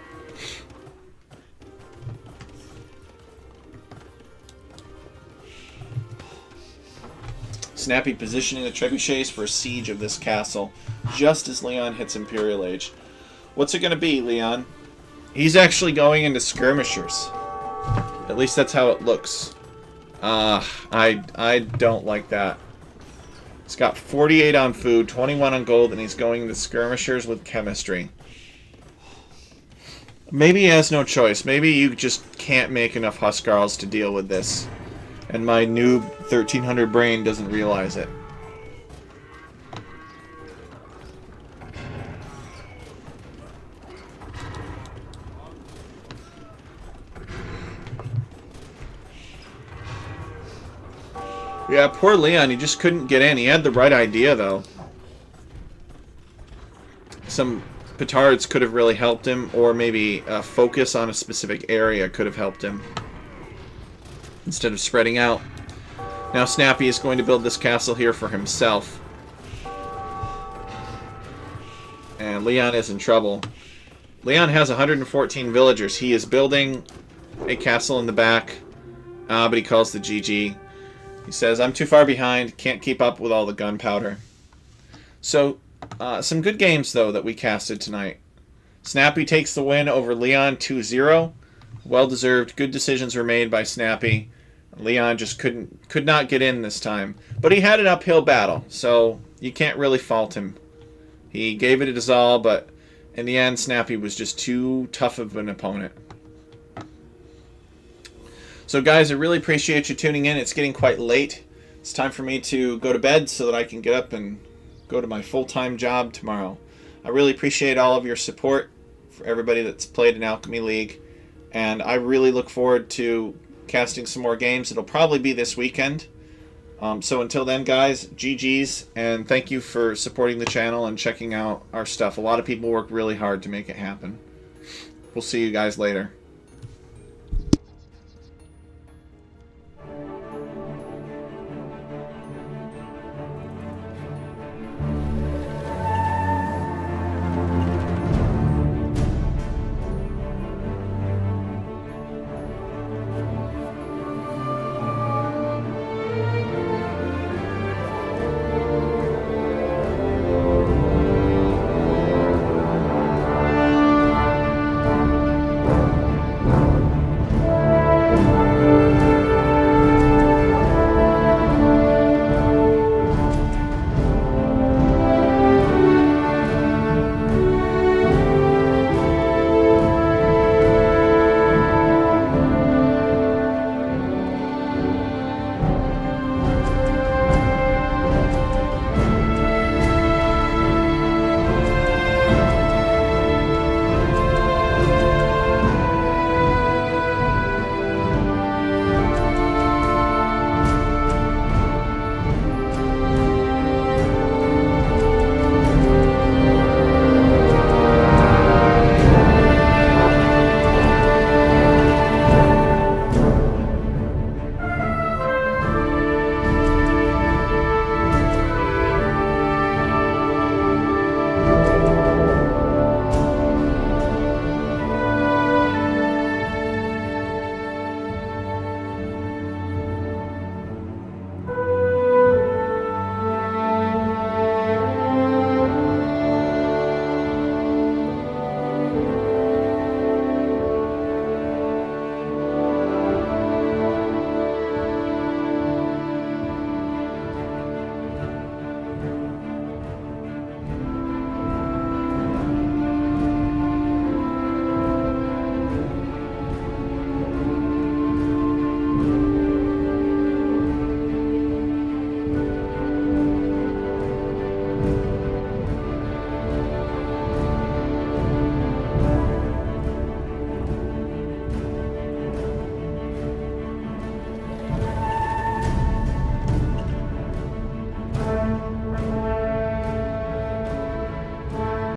Snappy positioning the trebuchets for a siege of this castle, just as Leon hits Imperial Age. What's it going to be, Leon? He's actually going into skirmishers. At least that's how it looks. I don't like that. He's got 48 on food, 21 on gold, and he's going into skirmishers with chemistry. Maybe he has no choice. Maybe you just can't make enough Huskarls to deal with this. And my noob 1300 brain doesn't realize it. Yeah, poor Leon, he just couldn't get in. He had the right idea, though. Some petards could have really helped him, or maybe a focus on a specific area could have helped him, instead of spreading out. Now Snappy is going to build this castle here for himself. And Leon is in trouble. Leon has 114 villagers. He is building a castle in the back, but he calls the GG. He says, I'm too far behind, can't keep up with all the gunpowder. So, some good games, though, that we casted tonight. Snappy takes the win over Leon 2-0. Well-deserved. Good decisions were made by Snappy. Leon just could not get in this time. But he had an uphill battle, so you can't really fault him. He gave it his all, but in the end, Snappy was just too tough of an opponent. So guys, I really appreciate you tuning in. It's getting quite late. It's time for me to go to bed so that I can get up and go to my full-time job tomorrow. I really appreciate all of your support for everybody that's played in Alchemy League. And I really look forward to casting some more games. It'll probably be this weekend. So until then, guys, GG's, and thank you for supporting the channel and checking out our stuff. A lot of people work really hard to make it happen. We'll see you guys later.